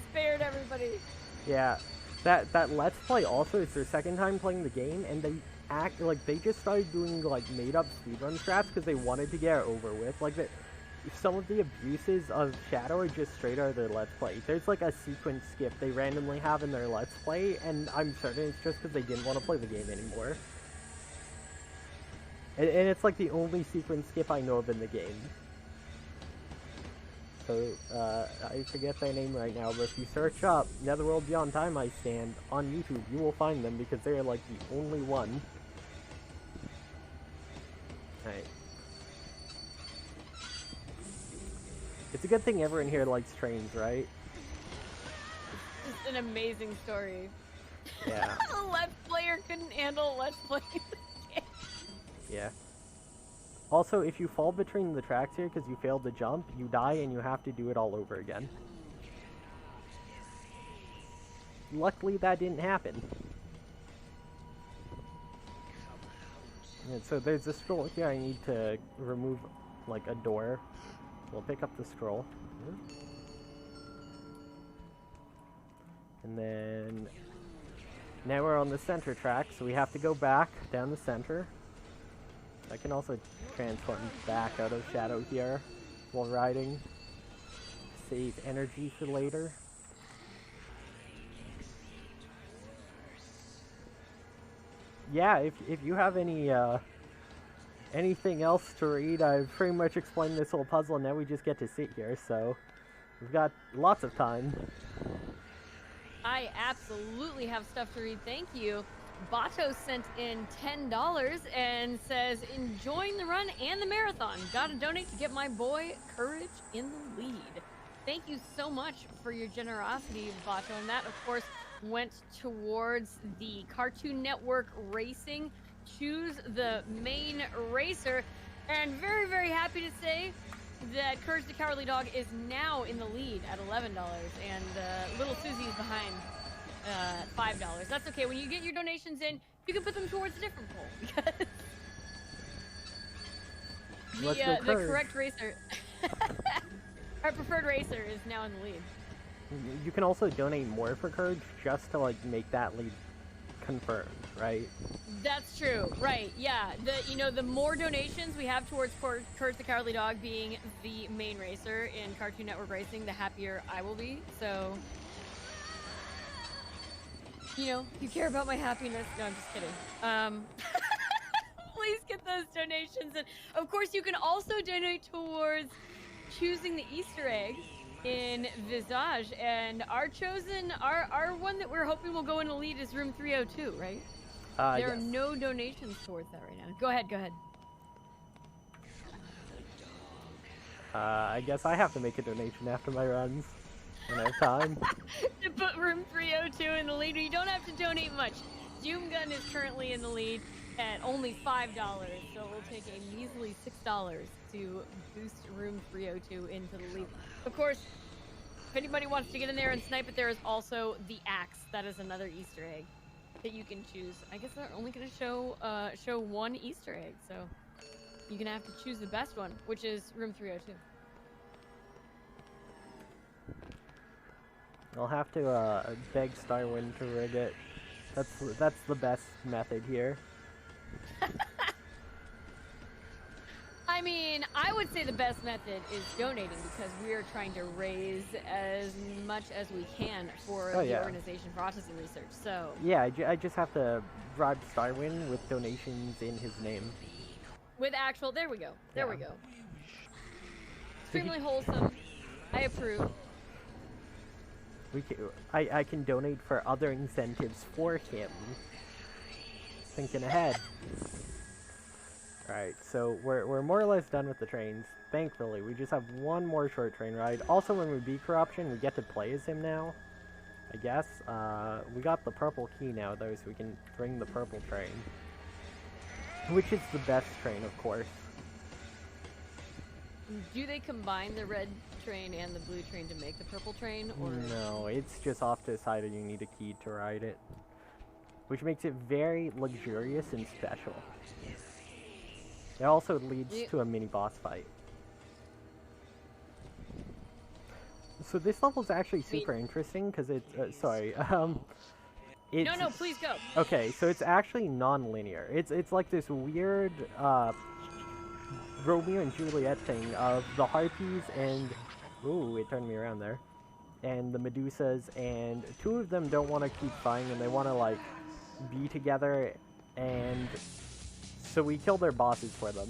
spared everybody. Yeah. That Let's Play also is their second time playing the game, and they act like they just started doing, like, made-up speedrun strats because they wanted to get it over with. Like, some of the abuses of Shadow are just straight out of their Let's Play. There's, like, a sequence skip they randomly have in their Let's Play, and I'm certain it's just because they didn't want to play the game anymore. And it's like the only sequence skip I know of in the game. So, I forget their name right now, but if you search up NetherWorld Beyond Time I Stand on YouTube, you will find them because they're like the only one. Alright. It's a good thing everyone here likes trains, right? It's an amazing story. Yeah. A Let's Player couldn't handle Let's Play. Yeah. Also, if you fall between the tracks here because you failed to jump, you die and you have to do it all over again. Luckily, that didn't happen. And so there's a scroll here I need to remove, like, a door. We'll pick up the scroll. And then... now we're on the center track, so we have to go back down the center. I can also transform back out of shadow here while riding. Save energy for later. Yeah, if you have any anything else to read, I've pretty much explained this whole puzzle, and now we just get to sit here, so we've got lots of time. I absolutely have stuff to read, thank you. Bato sent in $10 and says, enjoying the run and the marathon. Gotta donate to get my boy Courage in the lead. Thank you so much for your generosity, Bato. And that, of course, went towards the Cartoon Network Racing. Choose the main racer. And very, very happy to say that Courage the Cowardly Dog is now in the lead at $11. And Little Susie's behind. $5. That's okay. When you get your donations in, you can put them towards a different poll because the correct racer, our preferred racer, is now in the lead. You can also donate more for Courage just to like make that lead confirmed, right? That's true. Right. Yeah. The more donations we have towards Courage the Cowardly Dog being the main racer in Cartoon Network Racing, the happier I will be. So. You care about my happiness. No, I'm just kidding. Please get those donations. And of course, you can also donate towards choosing the Easter egg in Visage. And our one that we're hoping will go in the lead is room 302, right? There are no donations towards that right now. Go ahead. I guess I have to make a donation after my runs. I have time. To put room 302 in the lead. You don't have to donate much. Doom Gun is currently in the lead at only $5, so it will take a measly $6 to boost room 302 into the lead. Of course, if anybody wants to get in there and snipe it, there is also the axe. That is another Easter egg that you can choose. I guess they're only going to show one Easter egg, so you're going to have to choose the best one, which is room 302. I'll have to beg Starwind to rig it. That's the best method here. I mean, I would say the best method is donating because we are trying to raise as much as we can for the Organization for Autism Research. So yeah, I just have to bribe Starwind with donations in his name. With actual, there we go. There we go. Extremely wholesome. I approve. I can donate for other incentives for him. Thinking ahead. Alright, so we're more or less done with the trains. Thankfully, we just have one more short train ride. Also, when we beat Corruption, we get to play as him now. I guess. We got the purple key now, though, so we can bring the purple train. Which is the best train, of course. Do they combine the red train and the blue train to make the purple train? Or no, it's just off to the side and you need a key to ride it. Which makes it very luxurious and special. It also leads to a mini-boss fight. So this level is actually super interesting because it's... it's no, please go. Okay, so it's actually non-linear. It's like this weird Romeo and Juliet thing of the harpies and... Ooh, it turned me around there. And the Medusas, and two of them don't want to keep fighting and they want to, like, be together and so we kill their bosses for them.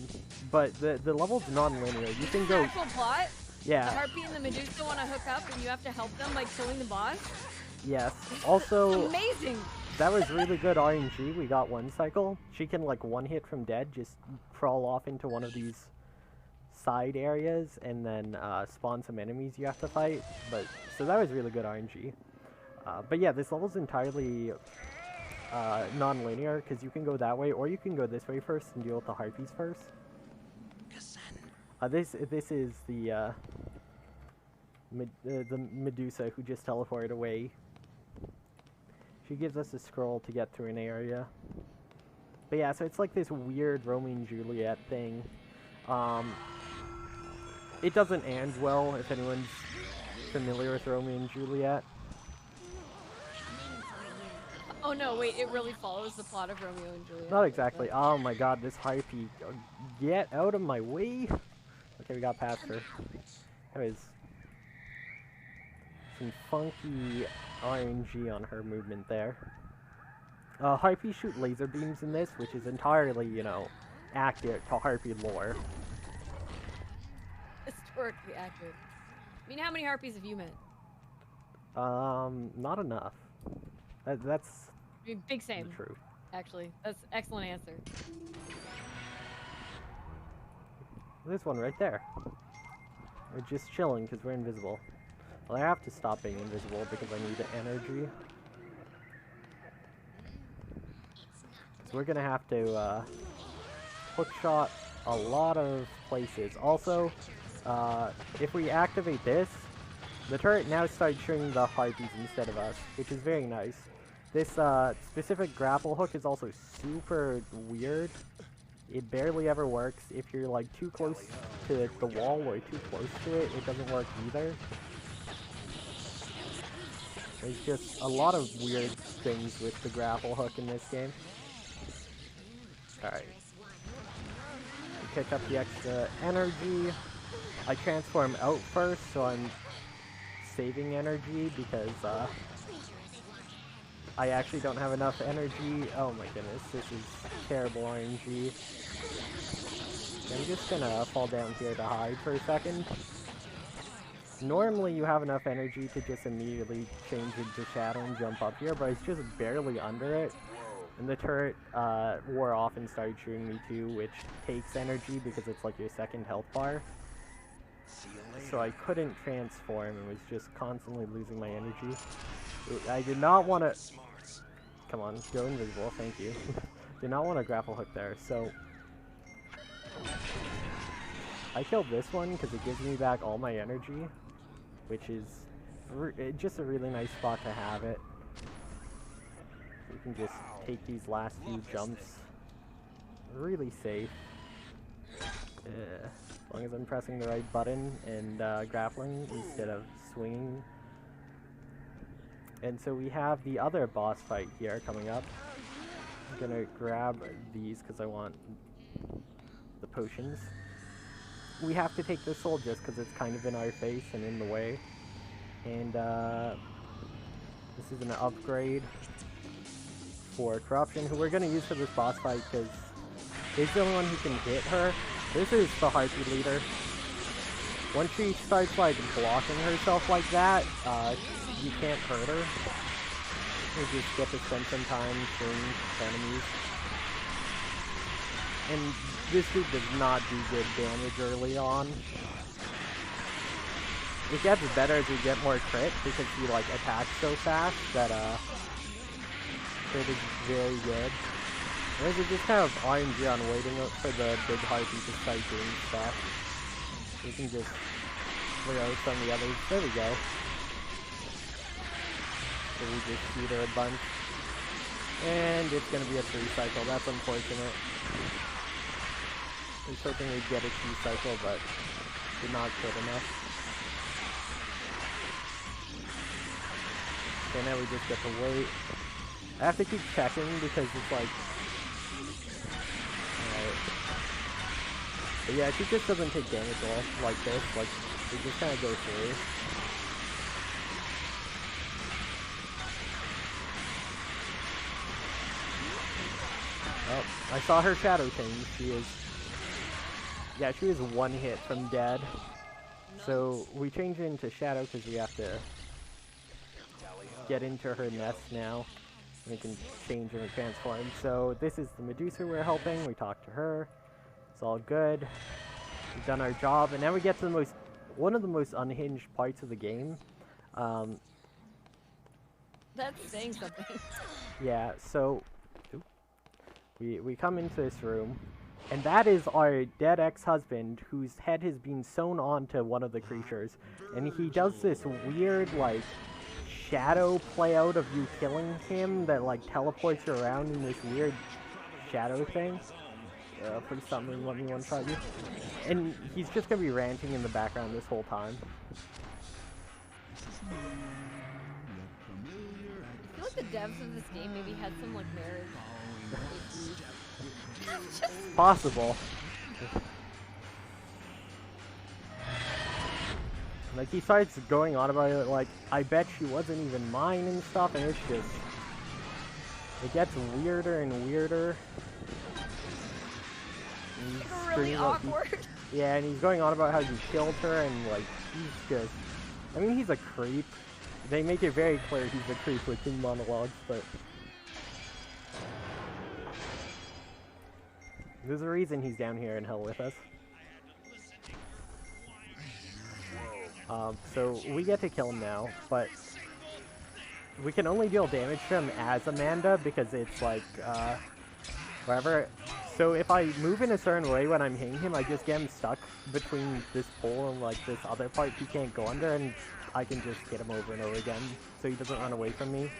But the level's non-linear. You can go... Actual plot? Yeah. The Harpy and the Medusa want to hook up, and you have to help them by killing the boss? Yes. Also... Amazing! That was really good RNG. We got one cycle. She can, like, one hit from dead, just crawl off into one of these side areas, and then spawn some enemies you have to fight. But so that was really good RNG. But yeah, this level's entirely non-linear, because you can go that way, or you can go this way first and deal with the Harpies first. This is the Medusa who just teleported away. She gives us a scroll to get through an area. But yeah, so it's like this weird Romeo and Juliet thing. It doesn't end well, if anyone's familiar with Romeo and Juliet. Oh no, wait, it really follows the plot of Romeo and Juliet. Not exactly. Oh my god, this Harpy. Get out of my way! Okay, we got past her. Anyways. Some funky RNG on her movement there. Harpy shoot laser beams in this, which is entirely, you know, accurate to Harpy lore. Historically accurate. I mean, how many Harpies have you met? Not enough. That's I mean, big same. the truth. Actually, that's an excellent answer. This one right there. We're just chilling because we're invisible. Well, I have to stop being invisible because I need the energy. So we're gonna have to hookshot a lot of places. Also, if we activate this, the turret now starts shooting the Harpies instead of us, which is very nice. This specific grapple hook is also super weird. It barely ever works. If you're like too close to the wall or too close to it, it doesn't work either. There's just a lot of weird things with the grapple hook in this game. Alright. We pick up the extra energy. I transform out first, so I'm saving energy because I actually don't have enough energy. Oh my goodness, this is terrible RNG. I'm just gonna fall down here to hide for a second. Normally you have enough energy to just immediately change into shadow and jump up here, but it's just barely under it. And the turret wore off and started shooting me too, which takes energy because it's like your second health bar. So I couldn't transform and was just constantly losing my energy. I did not want to... Come on, go invisible, thank you. Did not want to grapple hook there, so... I killed this one because it gives me back all my energy, which is just a really nice spot to have it. You can just take these last few jumps really safe. As long as I'm pressing the right button and grappling instead of swinging. And so we have the other boss fight here coming up. I'm gonna grab these because I want the potions. We have to take this soul just because it's kind of in our face and in the way. And this is an upgrade for Corruption, who we're going to use for this boss fight because he's the only one who can hit her. This is the Harpy leader. Once she starts like blocking herself like that, you can't hurt her. You just get to spend some time shooting enemies. And this dude does not do good damage early on. It gets better as we get more crit because he like attacks so fast that crit is very good. And this is just kind of RNG on waiting for the big Harpy to start doing stuff. We can just throw some of the others. There we go. So we just shoot her a bunch. And it's gonna be a 3 cycle. That's unfortunate. I was hoping we'd get a 2 cycle, but did not crit enough. So now we just get to wait. I have to keep checking because it's like... Alright. But yeah, she just doesn't take damage off like this. Like, they just kind of go through. Oh, I saw her shadow change. She is... Yeah, she was one hit from dead. So we change it into shadow because we have to get into her nest now. We can change and transform. So this is the Medusa we're helping. We talked to her. It's all good. We've done our job, and now we get to one of the most unhinged parts of the game. That's saying something. Yeah, so we come into this room, and that is our dead ex-husband whose head has been sewn onto one of the creatures, and he does this weird, like, shadow play out of you killing him that, like, teleports you around in this weird shadow thing. Please stop me, let me one-shot you. And he's just gonna be ranting in the background this whole time. I feel like the devs of this game maybe had some, like, marriage issues. Possible. Like, he starts going on about it, like, I bet she wasn't even mine and stuff, and it's just... It gets weirder and weirder. Like, really awkward. Yeah, and he's going on about how you killed her, and, like, he's just... I mean, he's a creep. They make it very clear he's a creep with his monologues, but... There's a reason he's down here in hell with us. So we get to kill him now, but we can only deal damage to him as Amanda because it's like, wherever. So if I move in a certain way when I'm hitting him, I just get him stuck between this pole and like this other part he can't go under, and I can just hit him over and over again so he doesn't run away from me.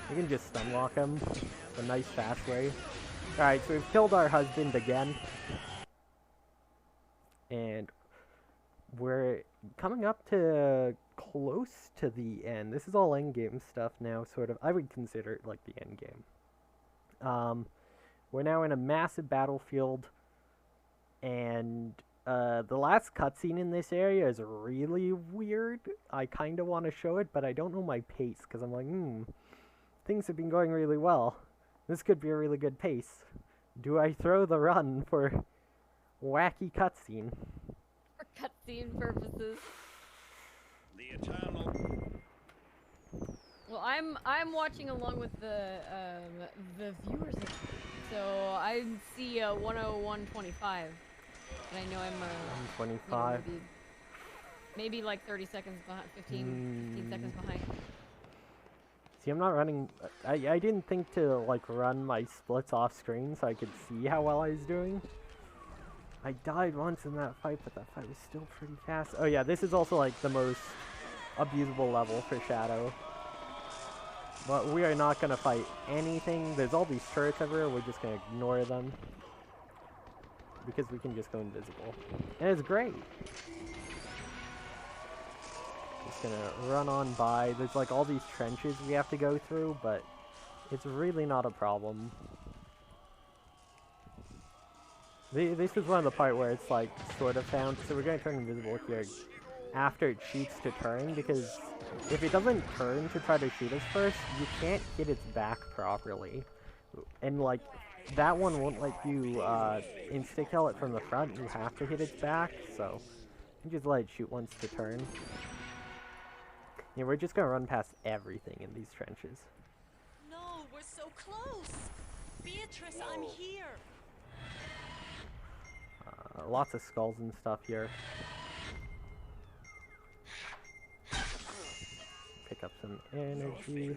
We can just stun lock him. It's a nice fast way. Alright, so we've killed our husband again. And we're coming up to close to the end. This is all endgame stuff now, sort of. I would consider it like the endgame. We're now in a massive battlefield, and the last cutscene in this area is really weird. I kind of want to show it, but I don't know my pace, because I'm like, things have been going really well. This could be a really good pace. Do I throw the run for wacky cutscene? For cutscene purposes. The eternal. Well, I'm watching along with the viewers, so I see 101.25, and I know I'm 125. You know, maybe like 30 seconds behind, 15 seconds behind. See, I'm not running. I didn't think to like run my splits off screen so I could see how well I was doing. I died once in that fight, but that fight was still pretty fast. Oh yeah, this is also like the most abusable level for Shadow. But we are not gonna fight anything. There's all these turrets everywhere. We're just gonna ignore them because we can just go invisible, and it's great. Just gonna run on by. There's like all these trenches we have to go through, but it's really not a problem. This is one of the part where it's like sort of found. So we're gonna turn invisible here after it shoots to turn, because if it doesn't turn to try to shoot us first, you can't hit its back properly. And like that one won't let you insta kill it from the front. You have to hit its back, so you just let it shoot once to turn. Yeah, we're just gonna run past everything in these trenches. No, we're so close. Beatrice, I'm here. Lots of skulls and stuff here. Pick up some energy.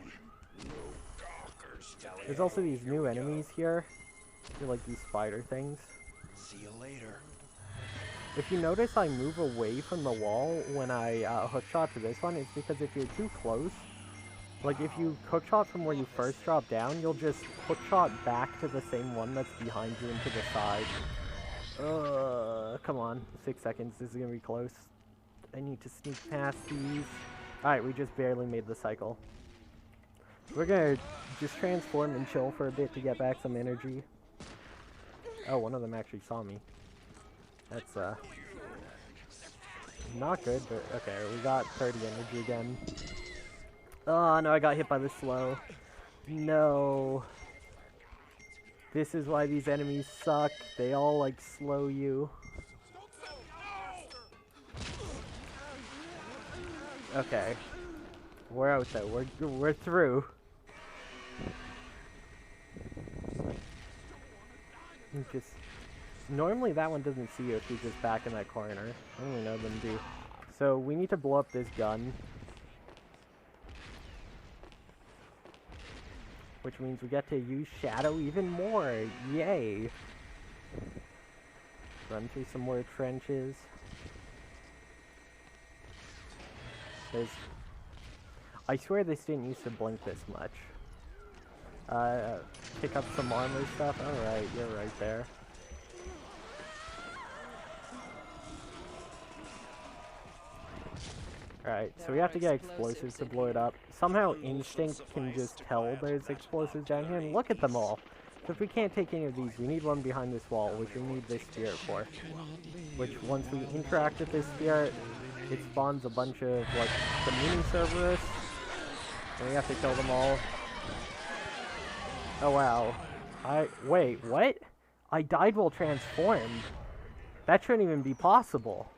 There's also these new enemies here. They're like these spider things. See you later. If you notice, I move away from the wall when I hookshot to this one. It's because if you're too close, like if you hookshot from where you first dropped down, you'll just hookshot back to the same one that's behind you and to the side. Come on, 6 seconds. This is gonna be close. I need to sneak past these. Alright, we just barely made the cycle. We're gonna just transform and chill for a bit to get back some energy. Oh, one of them actually saw me. That's, not good, but okay, we got 30 energy again. Oh, no, I got hit by the slow. No. This is why these enemies suck. They all, like, slow you. Okay. We're out, though. We're through. Just... Normally that one doesn't see you if you're just back in that corner. I only know them do. So, we need to blow up this gun. Which means we get to use Shadow even more. Yay! Run through some more trenches. I swear this didn't used to blink this much. Pick up some armor stuff. Alright, you're right there. Alright, so we have to get explosives to blow it up. Somehow Instinct can just tell there's explosives down here, and look at them all! So if we can't take any of these, we need one behind this wall, which we need this spirit for. Which, once we interact with this spirit, it spawns a bunch of, like, the mini Cerberus, and we have to kill them all. Oh wow. Wait, what? I died while transformed? That shouldn't even be possible.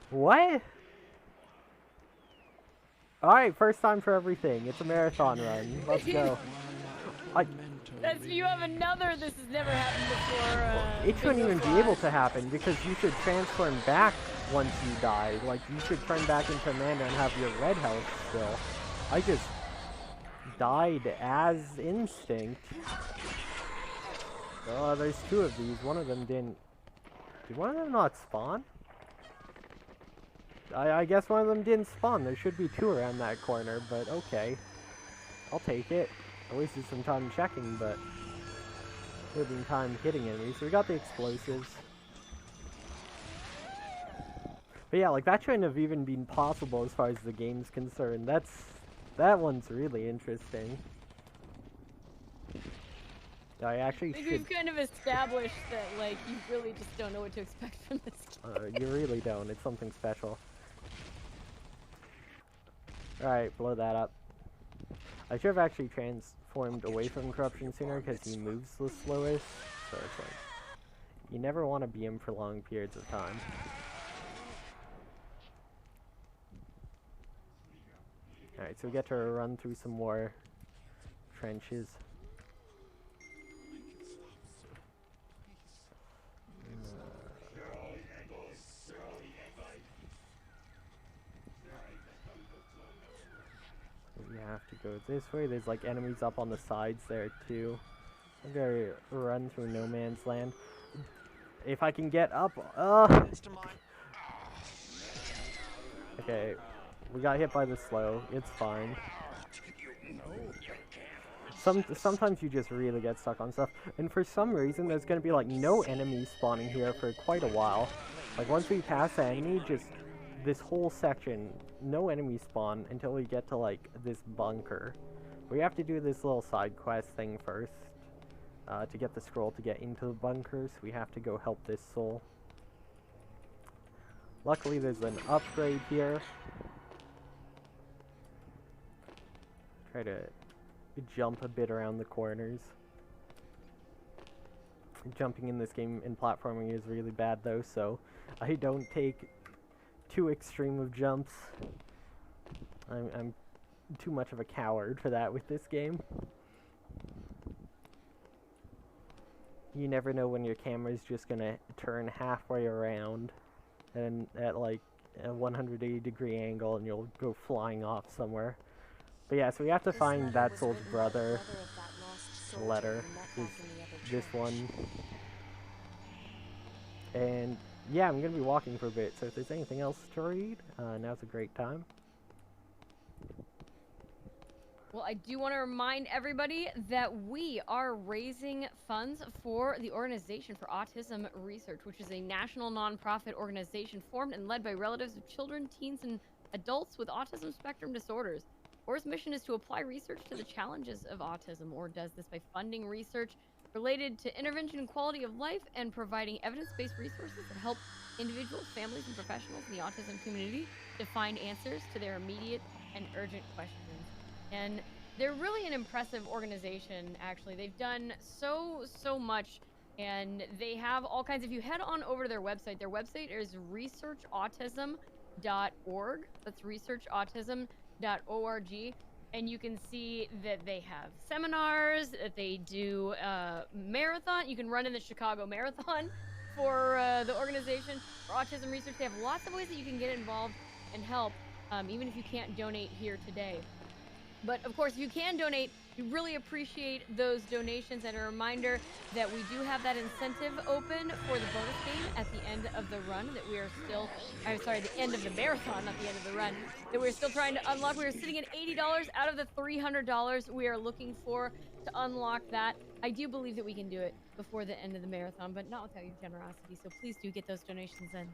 What? Alright, first time for everything. It's a marathon run. Let's go. You have another, this has never happened before. It shouldn't even be able to happen, because you should transform back once you die. Like, you should turn back into Amanda and have your red health still. I just died as Instinct. Oh, there's two of these. One of them didn't... Did one of them not spawn? I guess one of them didn't spawn. There should be two around that corner, but okay. I'll take it. I wasted some time checking, but it would have been time hitting enemies. So we got the explosives. But yeah, like, that shouldn't have even been possible as far as the game's concerned. That one's really interesting. I actually should... We've kind of established that, like, you really just don't know what to expect from this game. You really don't. It's something special. Alright, blow that up. I should have actually transformed away from Corruption sooner, because he moves the slowest. So it's like... You never want to be him for long periods of time. Alright, so we get to run through some more trenches. We have to go this way. There's like enemies up on the sides there too. I'm gonna run through no man's land. If I can get up. Okay, we got hit by the slow. It's fine. Sometimes you just really get stuck on stuff. And for some reason, there's gonna be like no enemies spawning here for quite a while. Like once we pass the enemy, just this whole section, no enemies spawn until we get to like this bunker. We have to do this little side quest thing first to get the scroll to get into the bunkers. We have to go help this soul. Luckily, there's an upgrade here. Try to jump a bit around the corners. Jumping in this game in platforming is really bad though, so I don't take too extreme of jumps. I'm too much of a coward for that with this game. You never know when your camera's just gonna turn halfway around and at like a 180-degree angle and you'll go flying off somewhere. But yeah, so we have to find that soul's brother. Letter is this one. And yeah, I'm gonna be walking for a bit, so if there's anything else to read, now's a great time. Well, I do want to remind everybody that we are raising funds for the Organization for Autism Research, which is a national nonprofit organization formed and led by relatives of children, teens, and adults with autism spectrum disorders. OAR's mission is to apply research to the challenges of autism. OAR does this by funding research related to intervention and quality of life and providing evidence-based resources that help individuals, families, and professionals in the autism community to find answers to their immediate and urgent questions. And they're really an impressive organization, actually. They've done so much, and they have all kinds. If you head on over to their website is researchautism.org. That's researchautism.org. And you can see that they have seminars, that they do marathon. You can run in the Chicago Marathon for the organization for autism research. They have lots of ways that you can get involved and help, even if you can't donate here today. But of course, if you can donate, we really appreciate those donations. And a reminder that we do have that incentive open for the bonus game at the end of the run that we are still, I'm sorry, the end of the marathon, not the end of the run, that we're still trying to unlock. We're sitting at $80 out of the $300 we are looking for to unlock that. I do believe that we can do it before the end of the marathon, but not without your generosity. So please do get those donations in.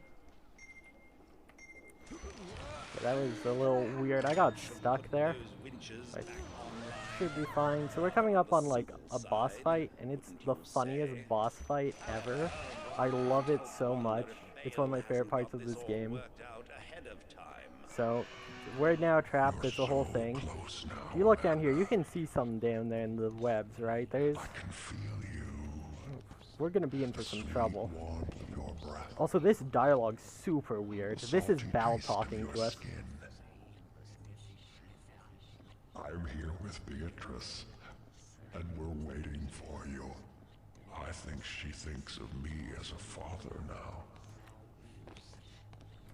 That was a little weird. I got stuck there. Like, should be fine. So we're coming up on like a boss fight, and it's the funniest boss fight ever. I love it so much. It's one of my favorite parts of this game. So we're now trapped. It's a whole thing. If you look down here, you can see something down there in the webs, right? There's. We're gonna be in for some trouble. Also, this dialogue's super weird. This is Bal talking to us. I'm here with Beatrice, and we're waiting for you. I think she thinks of me as a father now.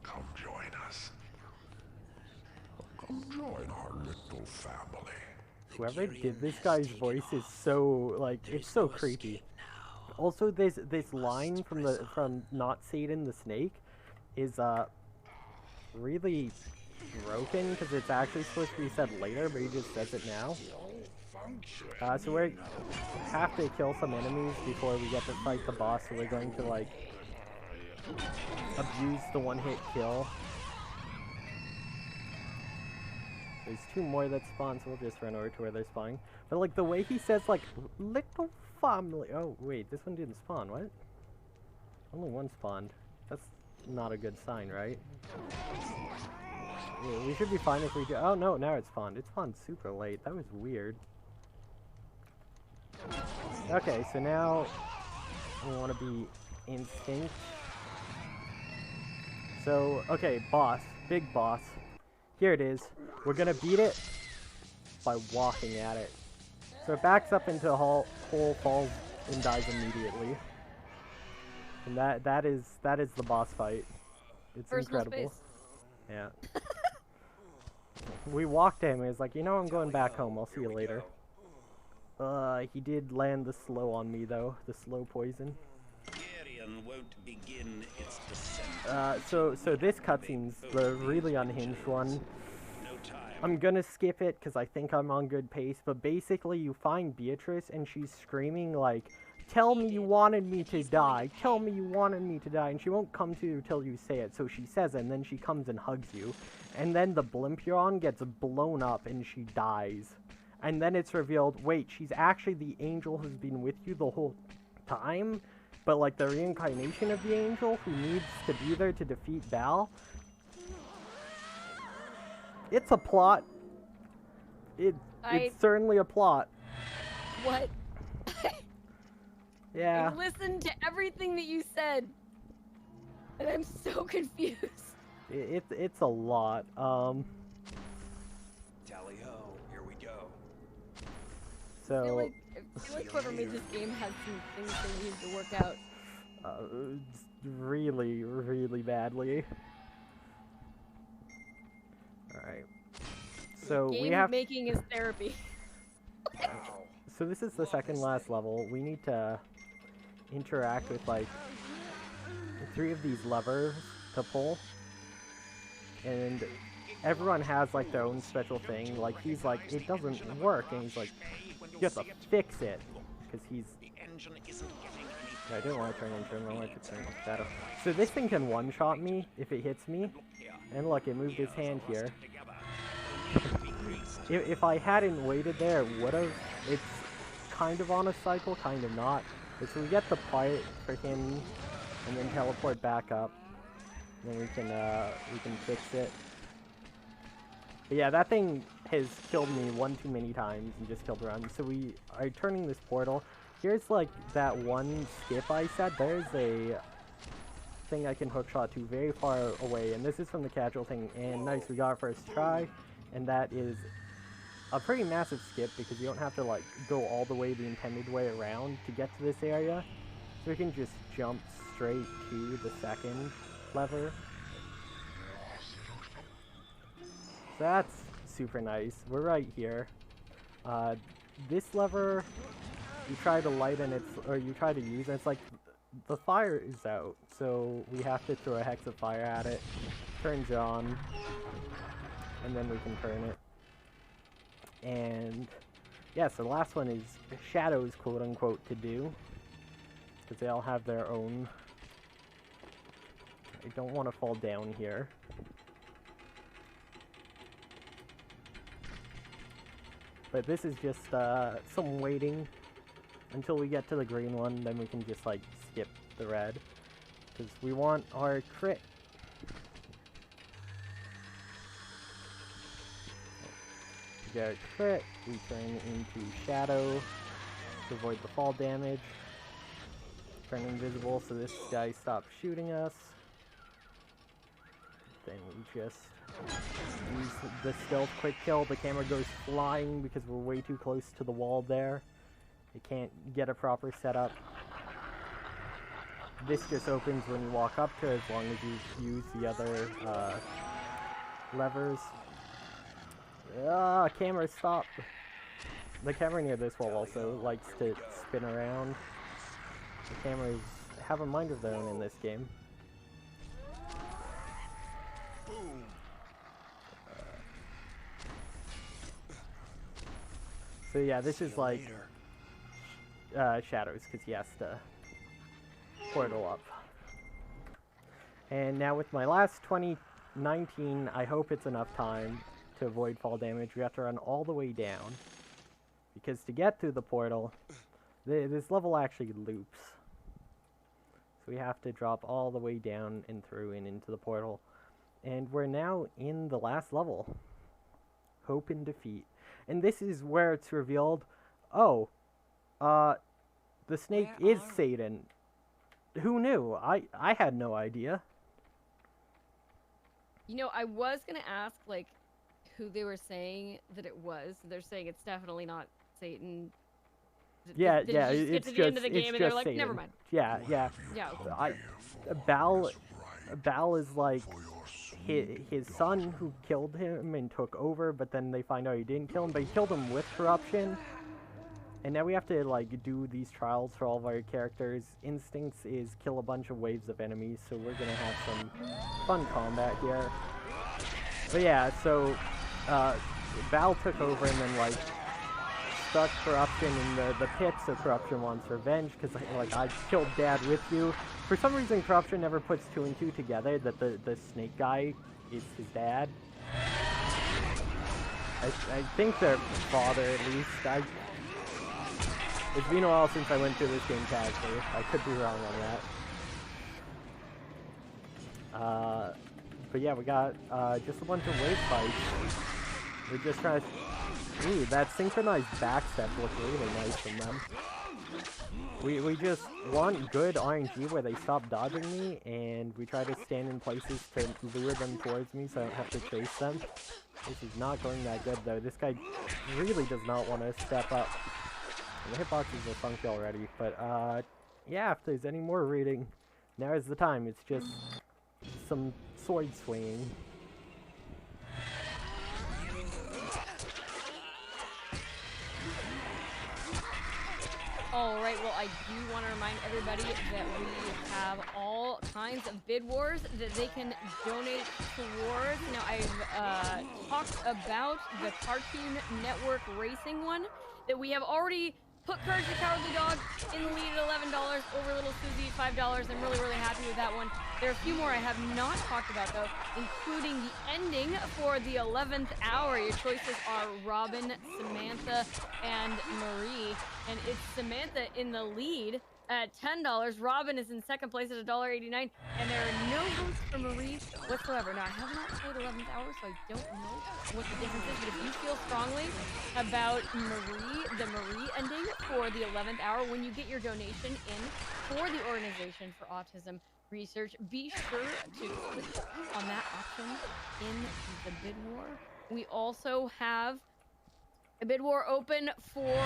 Come join us. Come join our little family. Whoever did this guy's voice is so, like, it's so creepy. Also, this line from Not Satan the Snake is really broken because it's actually supposed to be said later, but he just says it now. So we have to kill some enemies before we get to fight the boss. So we're going to like abuse the one-hit kill. There's two more that spawn, so we'll just run over to where they're spawning. But like the way he says like little family. Oh wait, this one didn't spawn. What? Only one spawned. That's not a good sign, right? Yeah, we should be fine if we do. Oh no, now it spawned. It spawned super late. That was weird. Okay, so now we want to be instinct. So, okay, boss. Big boss. Here it is. We're gonna beat it by walking at it. So it backs up into a hole, falls, and dies immediately. And that is the boss fight. It's Personal incredible. space. Yeah. We walked him, and he's like, you know, I'm going back home. I'll see you later. He did land the slow on me, though. The slow poison. Won't begin its descent. So this cutscene's the really unhinged one. I'm gonna skip it because I think I'm on good pace, but basically you find Beatrice and she's screaming like, tell me you wanted me to die, tell me you wanted me to die, and she won't come to you till you say it, so she says it, and then she comes and hugs you. And then the blimp you're on gets blown up and she dies. And then it's revealed, wait, she's actually the angel who's been with you the whole time? But like the reincarnation of the angel who needs to be there to defeat Bal? It's a plot. It's certainly a plot. What? Yeah. I listened to everything that you said, and I'm so confused. It's a lot. Tally ho, here we go. So. I feel like whoever made this game had some things they needed to work out. Really, really badly. Alright. So Game we have making is therapy. So this is the second last level. We need to interact with like 3 of these levers to pull. And everyone has like their own special thing. Like he's like, it doesn't work, and he's like, you have to fix it, because he's... I didn't want to turn into him, I wanted to turn into Shadow. So this thing can one-shot me if it hits me, and look, it moved its hand here. If I hadn't waited there, it would've. It's kind of on a cycle, kind of not. But so we get the part for him, and then teleport back up. Then we can fix it. But yeah, that thing has killed me one too many times and just killed runs. So we are turning this portal. Here's like that one skip I said. There's a thing I can hookshot to very far away, and this is from the casual thing. And nice, we got our first try, and that is a pretty massive skip because you don't have to like go all the way the intended way around to get to this area. So we can just jump straight to the second lever. So that's super nice. We're right here. This lever, you try to light and or you try to use, and it's like the fire is out, so we have to throw a hex of fire at it. Turns on, and then we can turn it. And yeah, so the last one is shadows, quote unquote, to do, because they all have their own. I don't want to fall down here. But this is just some waiting until we get to the green one, then we can just like skip the red, because we want our crit. We get our crit, we turn into shadow to avoid the fall damage. Turn invisible so this guy stops shooting us. Then we just use the stealth quick kill. The camera goes flying because we're way too close to the wall there. You can't get a proper setup. This just opens when you walk up to it, as long as you use the other levers. Camera, stop! The camera near this wall also likes to spin around. The cameras have a mind of their own in this game. So yeah, this is like shadows, because he has to portal up. And now with my last 2019, I hope it's enough time to avoid fall damage. We have to run all the way down, because to get through the portal, this level actually loops. So we have to drop all the way down and through and into the portal. And we're now in the last level. Hope and Defeat. And this is where it's revealed, oh, the snake is Satan. Who knew? I had no idea. You know, I was gonna ask, like, who they were saying that it was. They're saying it's definitely not Satan. Yeah, Did yeah, you just get to the end of the game and they're like, Satan. never mind. Yeah, yeah. Yeah. Okay. Bal is like his son who killed him and took over, but then they find out he didn't kill him, but he killed him with corruption. And now we have to like do these trials for all of our characters. Instincts is kill a bunch of waves of enemies, so we're gonna have some fun combat here. But yeah, so Val took over and then like stuck corruption in the pit, so corruption wants revenge because like I killed Dad with you. For some reason, corruption never puts 2 and 2 together that the snake guy is his dad. I think their father, at least. It's been a while since I went through this game casually. I could be wrong on that. But yeah, we got just a bunch of wave fights. We're just trying to... Ooh, that synchronized backstep looked really nice from them. We just want good RNG where they stop dodging me, and we try to stand in places to lure them towards me so I don't have to chase them. This is not going that good though. This guy really does not want to step up. And the hitboxes are funky already, but yeah, if there's any more reading, now is the time. It's just some sword swinging. Alright, well, I do want to remind everybody that we have all kinds of bid wars that they can donate towards. Now, I've talked about the Cartoon Network Racing one that we have already put Courage the Cowardly Dog in the lead at $11, over Little Susie $5. I'm really, really happy with that one. There are a few more I have not talked about, though, including the ending for the 11th hour. Your choices are Robin, Samantha, and Marie. And it's Samantha in the lead at $10. Robin is in second place at $1.89. And there are no boost for Marie whatsoever. Now, I have not played 11th Hour, so I don't know what the difference is, but if you feel strongly about Marie, the Marie ending for the 11th Hour, when you get your donation in for the Organization for Autism Research, be sure to click on that option in the bid war. We also have a bid war open for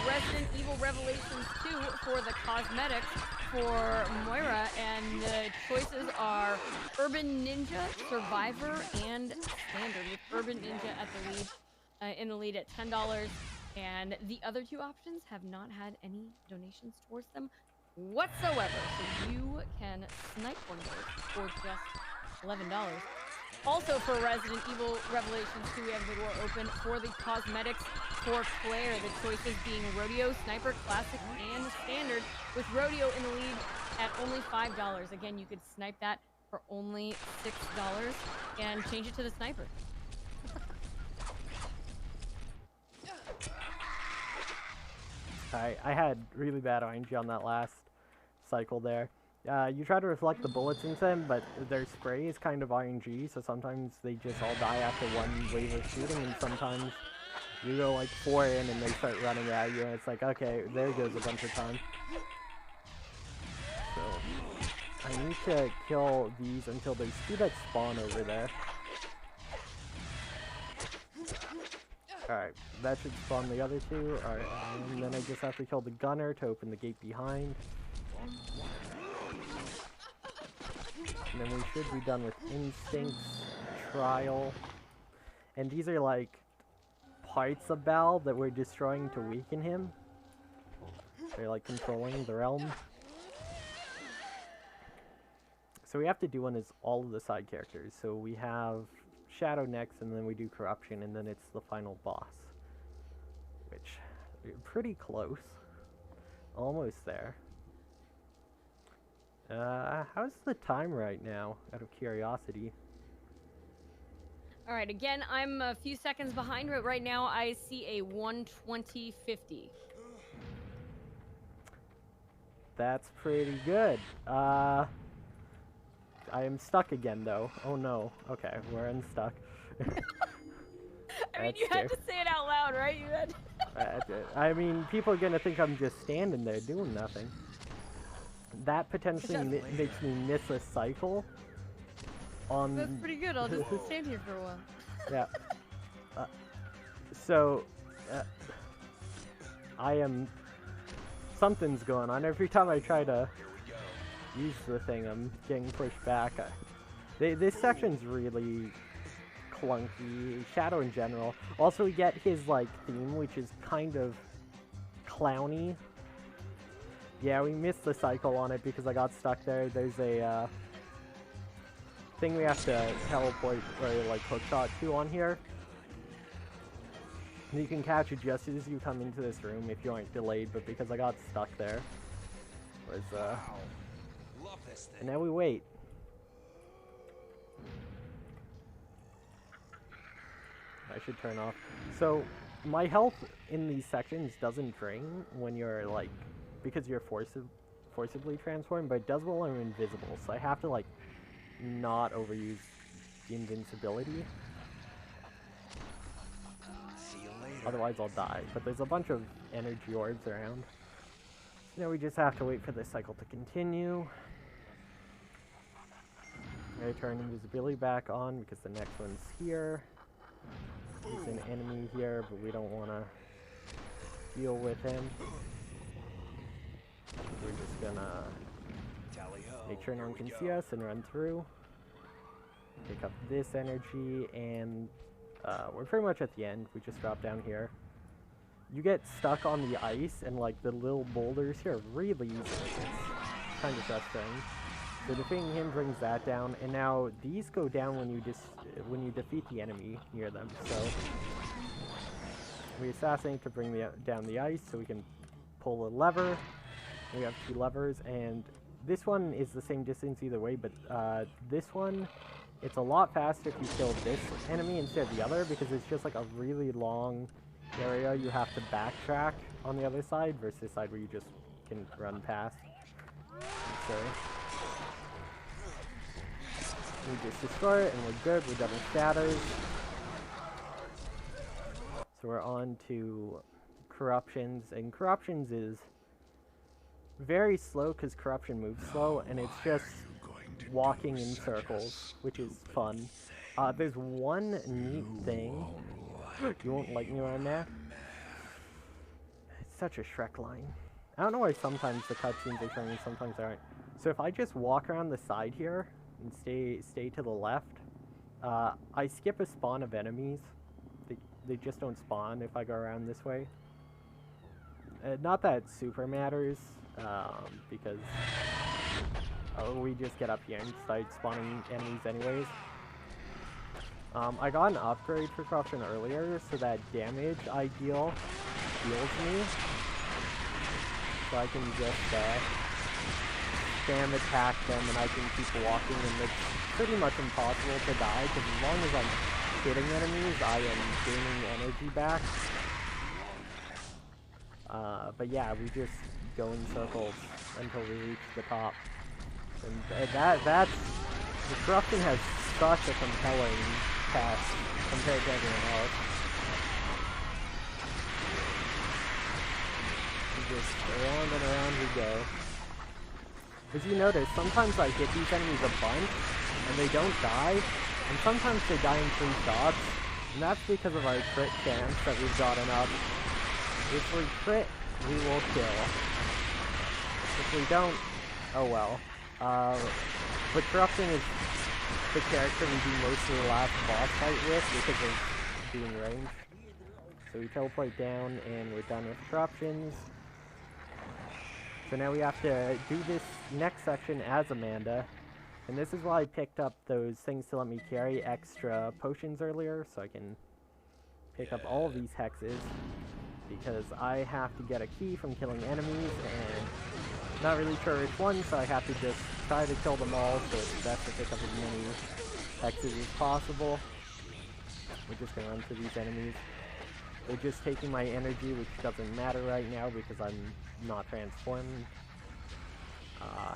Resident Evil Revelations 2 for the cosmetics for Moira, and the choices are Urban Ninja, Survivor, and Standard, with Urban Ninja at the lead, in the lead at $10, and the other two options have not had any donations towards them whatsoever, so you can snipe one of those for just $11. Also for Resident Evil Revelations 2, we have the door open for the cosmetics for Claire, the choices being Rodeo, Sniper, Classic, and Standard, with Rodeo in the lead at only $5. Again, you could snipe that for only $6 and change it to the Sniper. I had really bad RNG on that last cycle there. You try to reflect the bullets into them, but their spray is kind of RNG, so sometimes they just all die after one wave of shooting, and sometimes you go like 4 in and they start running at you, and it's like, okay, there goes a bunch of time. So, I need to kill these until there's 2 that spawn over there. Alright, that should spawn the other 2. Alright, and then I just have to kill the gunner to open the gate behind. And then we should be done with Instincts, Trial. And these are like parts of Bal that we're destroying to weaken him. They're like controlling the realm. So we have to do one as all of the side characters. So we have Shadow next, and then we do Corruption, and then it's the final boss. Which, we're pretty close. Almost there. How's the time right now, out of curiosity? Alright, again, I'm a few seconds behind, but right now I see a 1:20:50. That's pretty good. I am stuck again, though. Oh no. Okay, we're unstuck. I mean, you had to say it out loud, right? You had. I mean, people are gonna think I'm just standing there doing nothing. That potentially makes me miss a cycle. That's pretty good. I'll just stand here for a while. Yeah. So, I am. Something's going on. Every time I try to use the thing, I'm getting pushed back. This section's really clunky. Shadow in general. Also, we get his like theme, which is kind of clowny. Yeah, we missed the cycle on it because I got stuck there. There's a thing we have to teleport or like hookshot to on here. And you can catch it just as you come into this room if you aren't delayed, but because I got stuck there, was Love this thing. and now we wait. I should turn off. So my health in these sections doesn't drain when you're like, because you're forcibly transformed, but it does while I'm invisible, so I have to like not overuse the invincibility. See you later. Otherwise I'll die. But there's a bunch of energy orbs around. So now we just have to wait for this cycle to continue. I turn invisibility back on because the next one's here. There's an enemy here, but we don't want to deal with him. We're just gonna make sure no one can see us and run through. Pick up this energy, and we're pretty much at the end. We just drop down here. You get stuck on the ice, and like the little boulders here are really easy. It's kind of frustrating. So defeating him brings that down, and now these go down when you defeat the enemy near them. So we assassinate to bring down the ice, so we can pull a lever. We have 2 levers, and this one is the same distance either way, but this one, it's a lot faster if you kill this enemy instead of the other, because it's just like a really long area you have to backtrack on the other side versus this side where you just can run past. So We just destroy it and we're good. We're done with shatters. So we're on to corruptions, and corruptions is very slow because corruption moves slow, and it's just walking in circles, which is fun. There's one neat thing. You won't like me around there. It's such a Shrek line. I don't know why sometimes the cutscenes are showing, sometimes they aren't. So if I just walk around the side here and stay to the left, I skip a spawn of enemies. They just don't spawn if I go around this way. Not that it super matters, because we just get up here and start spawning enemies anyways. I got an upgrade for corruption earlier, so that damage I deal heals me. So I can just spam attack them and I can keep walking, and it's pretty much impossible to die, because as long as I'm hitting enemies, I am gaining energy back. But yeah, we just go in circles until we reach the top. And that's... The corruption has such a compelling path compared to everyone else. We just around and around we go. As you notice, sometimes I hit these enemies a bunch, and they don't die, and sometimes they die in 3 shots, and that's because of our crit chance that we've gotten up. If we crit, we will kill. If we don't, oh well. But corruption is the character we do most of the last boss fight with because of being ranged. So we teleport down and we're done with corruptions. So now we have to do this next section as Amanda. And this is why I picked up those things to let me carry extra potions earlier, so I can pick up all of these hexes. Because I have to get a key from killing enemies, and not really sure which one, so I have to just try to kill them all, so it's best to pick up as many hexes as possible. We're just gonna run through these enemies. They're just taking my energy, which doesn't matter right now because I'm not transformed.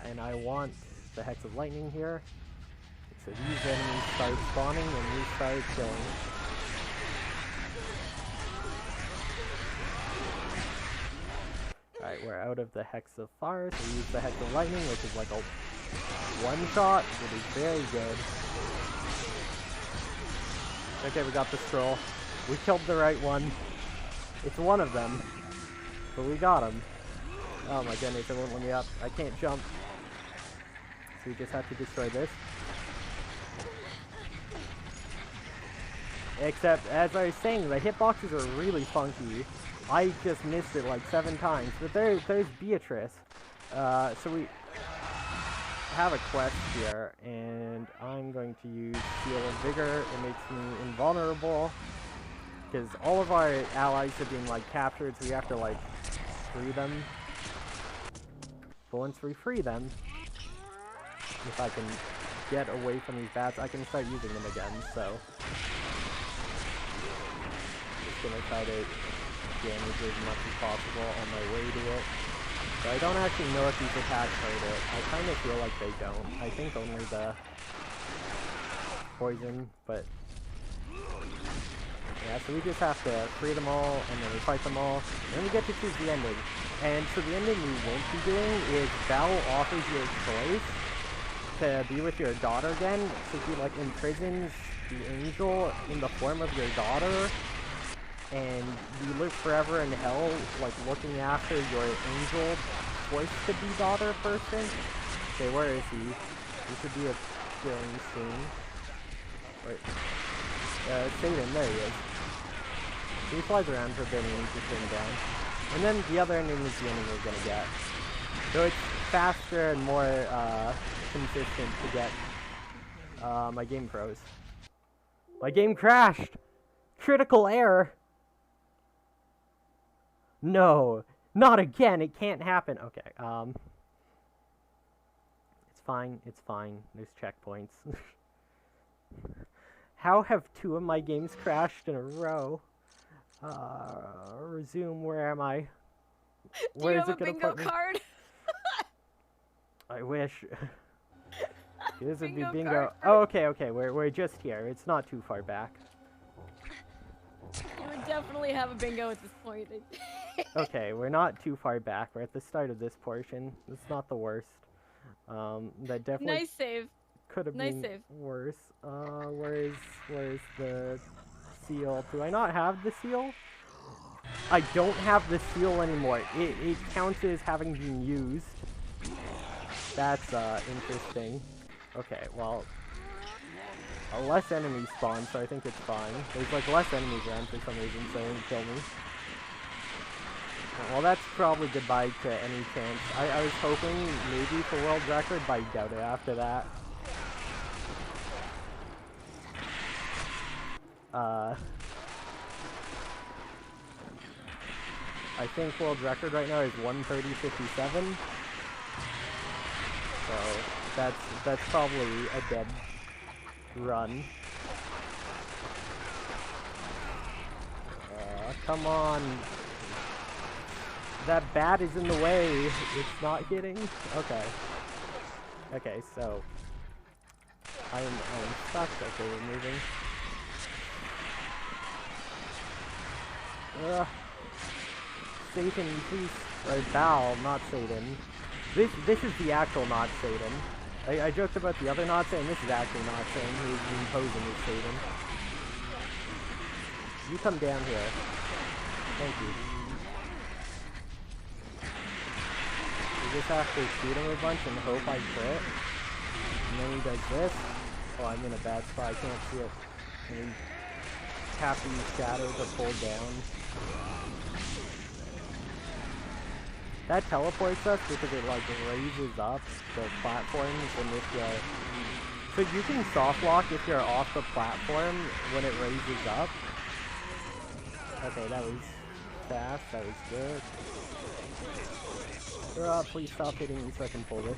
And I want the Hex of Lightning here. So these enemies start spawning and we start killing. Alright, we're out of the Hex of Fire, so we use the Hex of Lightning, which is like a one-shot. It is very good. Okay, we got the scroll. We killed the right one. It's one of them. But we got him. Oh my goodness, it won't let me up. I can't jump. So we just have to destroy this. Except, as I was saying, the hitboxes are really funky. I just missed it like 7 times. But there's Beatrice. So we have a quest here, and I'm going to use Seal of Vigor. It makes me invulnerable. Because all of our allies are being like captured, so we have to like free them. But once we free them, if I can get away from these bats, I can start using them again, so just gonna try to damage as much as possible on my way to it. But I don't actually know if these attacks hurt it. I kind of feel like they don't. I think only the poison, but yeah, so we just have to free them all, and then we fight them all, and then we get to choose the ending. And so the ending we won't be doing is Val offers you a choice to be with your daughter again, so he like imprisons the angel in the form of your daughter, and you live forever in hell, like looking after your angel voice to be daughter person. Okay, where is he? He should be appearing soon. Wait. Satan, there he is. So he flies around for a bit and he's just sitting down. And then the other ending is the ending we're gonna get. So it's faster and more consistent to get. My game froze. My game crashed! Critical error! No! Not again! It can't happen! Okay, it's fine, it's fine. There's checkpoints. How have 2 of my games crashed in a row? Resume, where am I? Where Do you is have it a gonna bingo put me? card? I wish. This would be Bingo bingo. card. Oh, okay. We're just here. It's not too far back. You would definitely have a bingo at this point. Okay, we're not too far back. We're at the start of this portion. It's not the worst. That definitely Nice save. could have Nice been save. worse. Where's the seal? Do I not have the seal? I don't have the seal anymore. It counts as having been used. That's interesting. Okay, well, less enemies spawn, so I think it's fine. There's like less enemies around for some reason, so they won't kill me. Well, that's probably goodbye to any chance. I was hoping maybe for world record, but I doubt it after that. I think world record right now is 1:30:57. So that's probably a dead run. Come on. That bat is in the way. It's not hitting. Okay. Okay, so I'm stuck. Okay, we're moving. Satan, please. Or Val, not Satan. This is the actual not Satan. I joked about the other not Satan. This is actually not Satan. Who's been posing as Satan. You come down here. Thank you. You just have to shoot him a bunch and hope I crit. And then he does this. Oh, I'm in a bad spot. I can't see it. And we have to use shadow to pull down. That teleports us because it like raises up the platforms and if you're... So you can soft lock if you're off the platform when it raises up. Okay, that was fast. That was good. Please stop hitting me so I can pull this.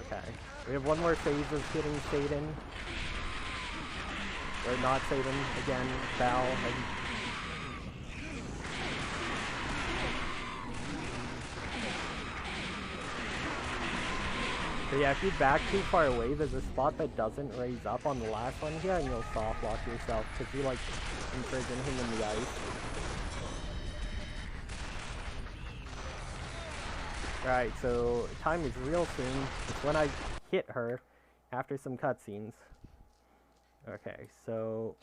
Okay. We have one more phase of hitting Satan. Or not Satan. Again, Val. But yeah, if you back too far away, there's a spot that doesn't raise up on the last one here, and you'll soft lock yourself, because you, like, imprison him in the ice. Alright, so time is real soon. It's when I hit her after some cutscenes. Okay, so...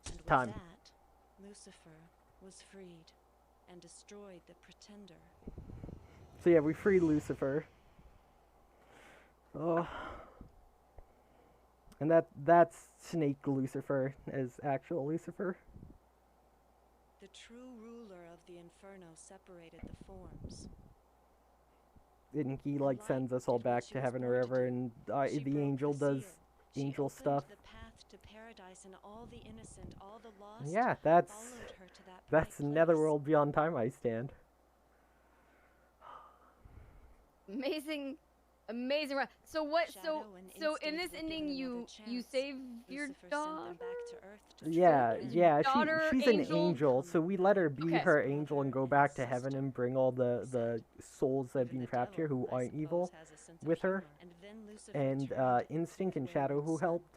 And with time. that, Lucifer was freed and destroyed the Pretender. So yeah, we freed Lucifer. Oh. And that's Snake Lucifer as actual Lucifer. The true ruler of the Inferno separated the forms. And he like sends us all back to heaven or wherever, and the angel does angel stuff. The path to paradise, and all the innocent, all the lost, Yeah, that's followed her to that bright place. NetherWorld Beyond Time I stand. Amazing, amazing run. So what? Shadow So and in this Instinct were ending, given you another save your Lucifer sent dog. them back to Earth to Yeah, try to yeah, daughter, she's an angel? angel, so we let her be Okay. her angel and go back to heaven and bring all the souls that have Even been the trapped here devil, who I aren't evil suppose, has a sense of with her. humor. And then Lucifer And turned Instinct and to Shadow who twins. helped.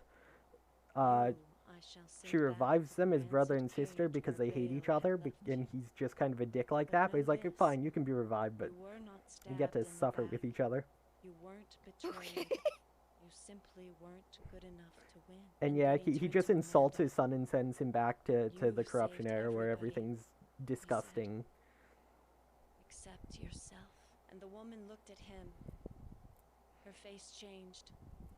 You, I shall She send back revives them as friends brother and and sister carry because to they her hate veil each I other, have left and he's just kind of a dick like But that, but he's know like, this, fine, you can be revived, but you were not you get to stabbed in the suffer back. with each other. You weren't betrayed. Okay. You simply weren't good enough to win. And yeah, they he turned just to insults Amanda. his son and sends him back to You the corruption saved era where everybody, everything's disgusting. Except yourself. And the woman looked at him. Her face changed.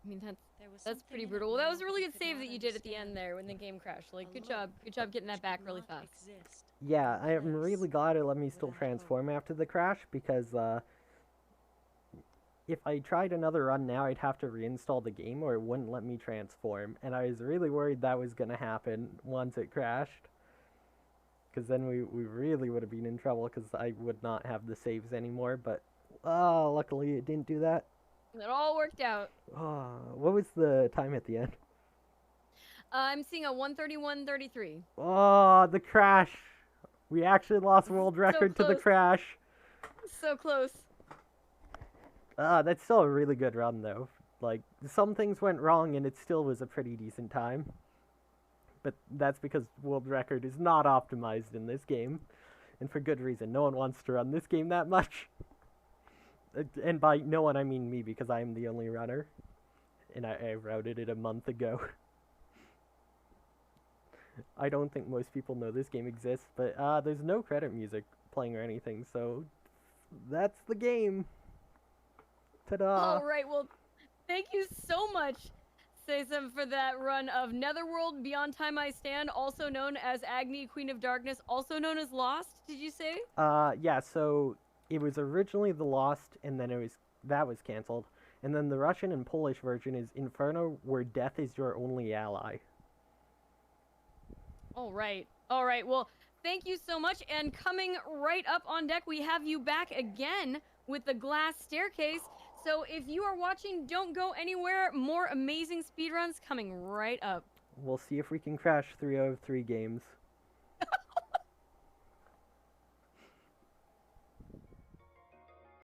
I mean, There was that's something pretty in it brutal. Well, that now was a really he good could save not that you did at the end understand. there when the game crashed. Like, A good look job getting that which back could really not fast. exist. Yeah, A I'm really place glad it let me still without hope. transform after the crash, because if I tried another run now, I'd have to reinstall the game or it wouldn't let me transform. And I was really worried that was going to happen once it crashed. Because then we really would have been in trouble because I would not have the saves anymore. But, luckily it didn't do that. It all worked out. What was the time at the end? I'm seeing a 1:31:33. Oh, the crash. We actually lost world So record to the close. crash. So close. That's still a really good run, though. Like, some things went wrong, and it still was a pretty decent time. But that's because world record is not optimized in this game. And for good reason. No one wants to run this game that much. And by no one, I mean me, because I am the only runner. And I routed it a month ago. I don't think most people know this game exists, but there's no credit music playing or anything, so that's the game. Ta-da! Alright, well, thank you so much, Sasam, for that run of Netherworld Beyond Time I Stand, also known as Agni, Queen of Darkness, also known as Lost, did you say? Yeah, so it was originally the Lost, and then that was canceled. And then the Russian and Polish version is Inferno, where death is your only ally. Alright, well, thank you so much, and coming right up on deck, we have you back again with the glass staircase. So if you are watching, don't go anywhere. More amazing speedruns coming right up. We'll see if we can crash 3 out of 3 games.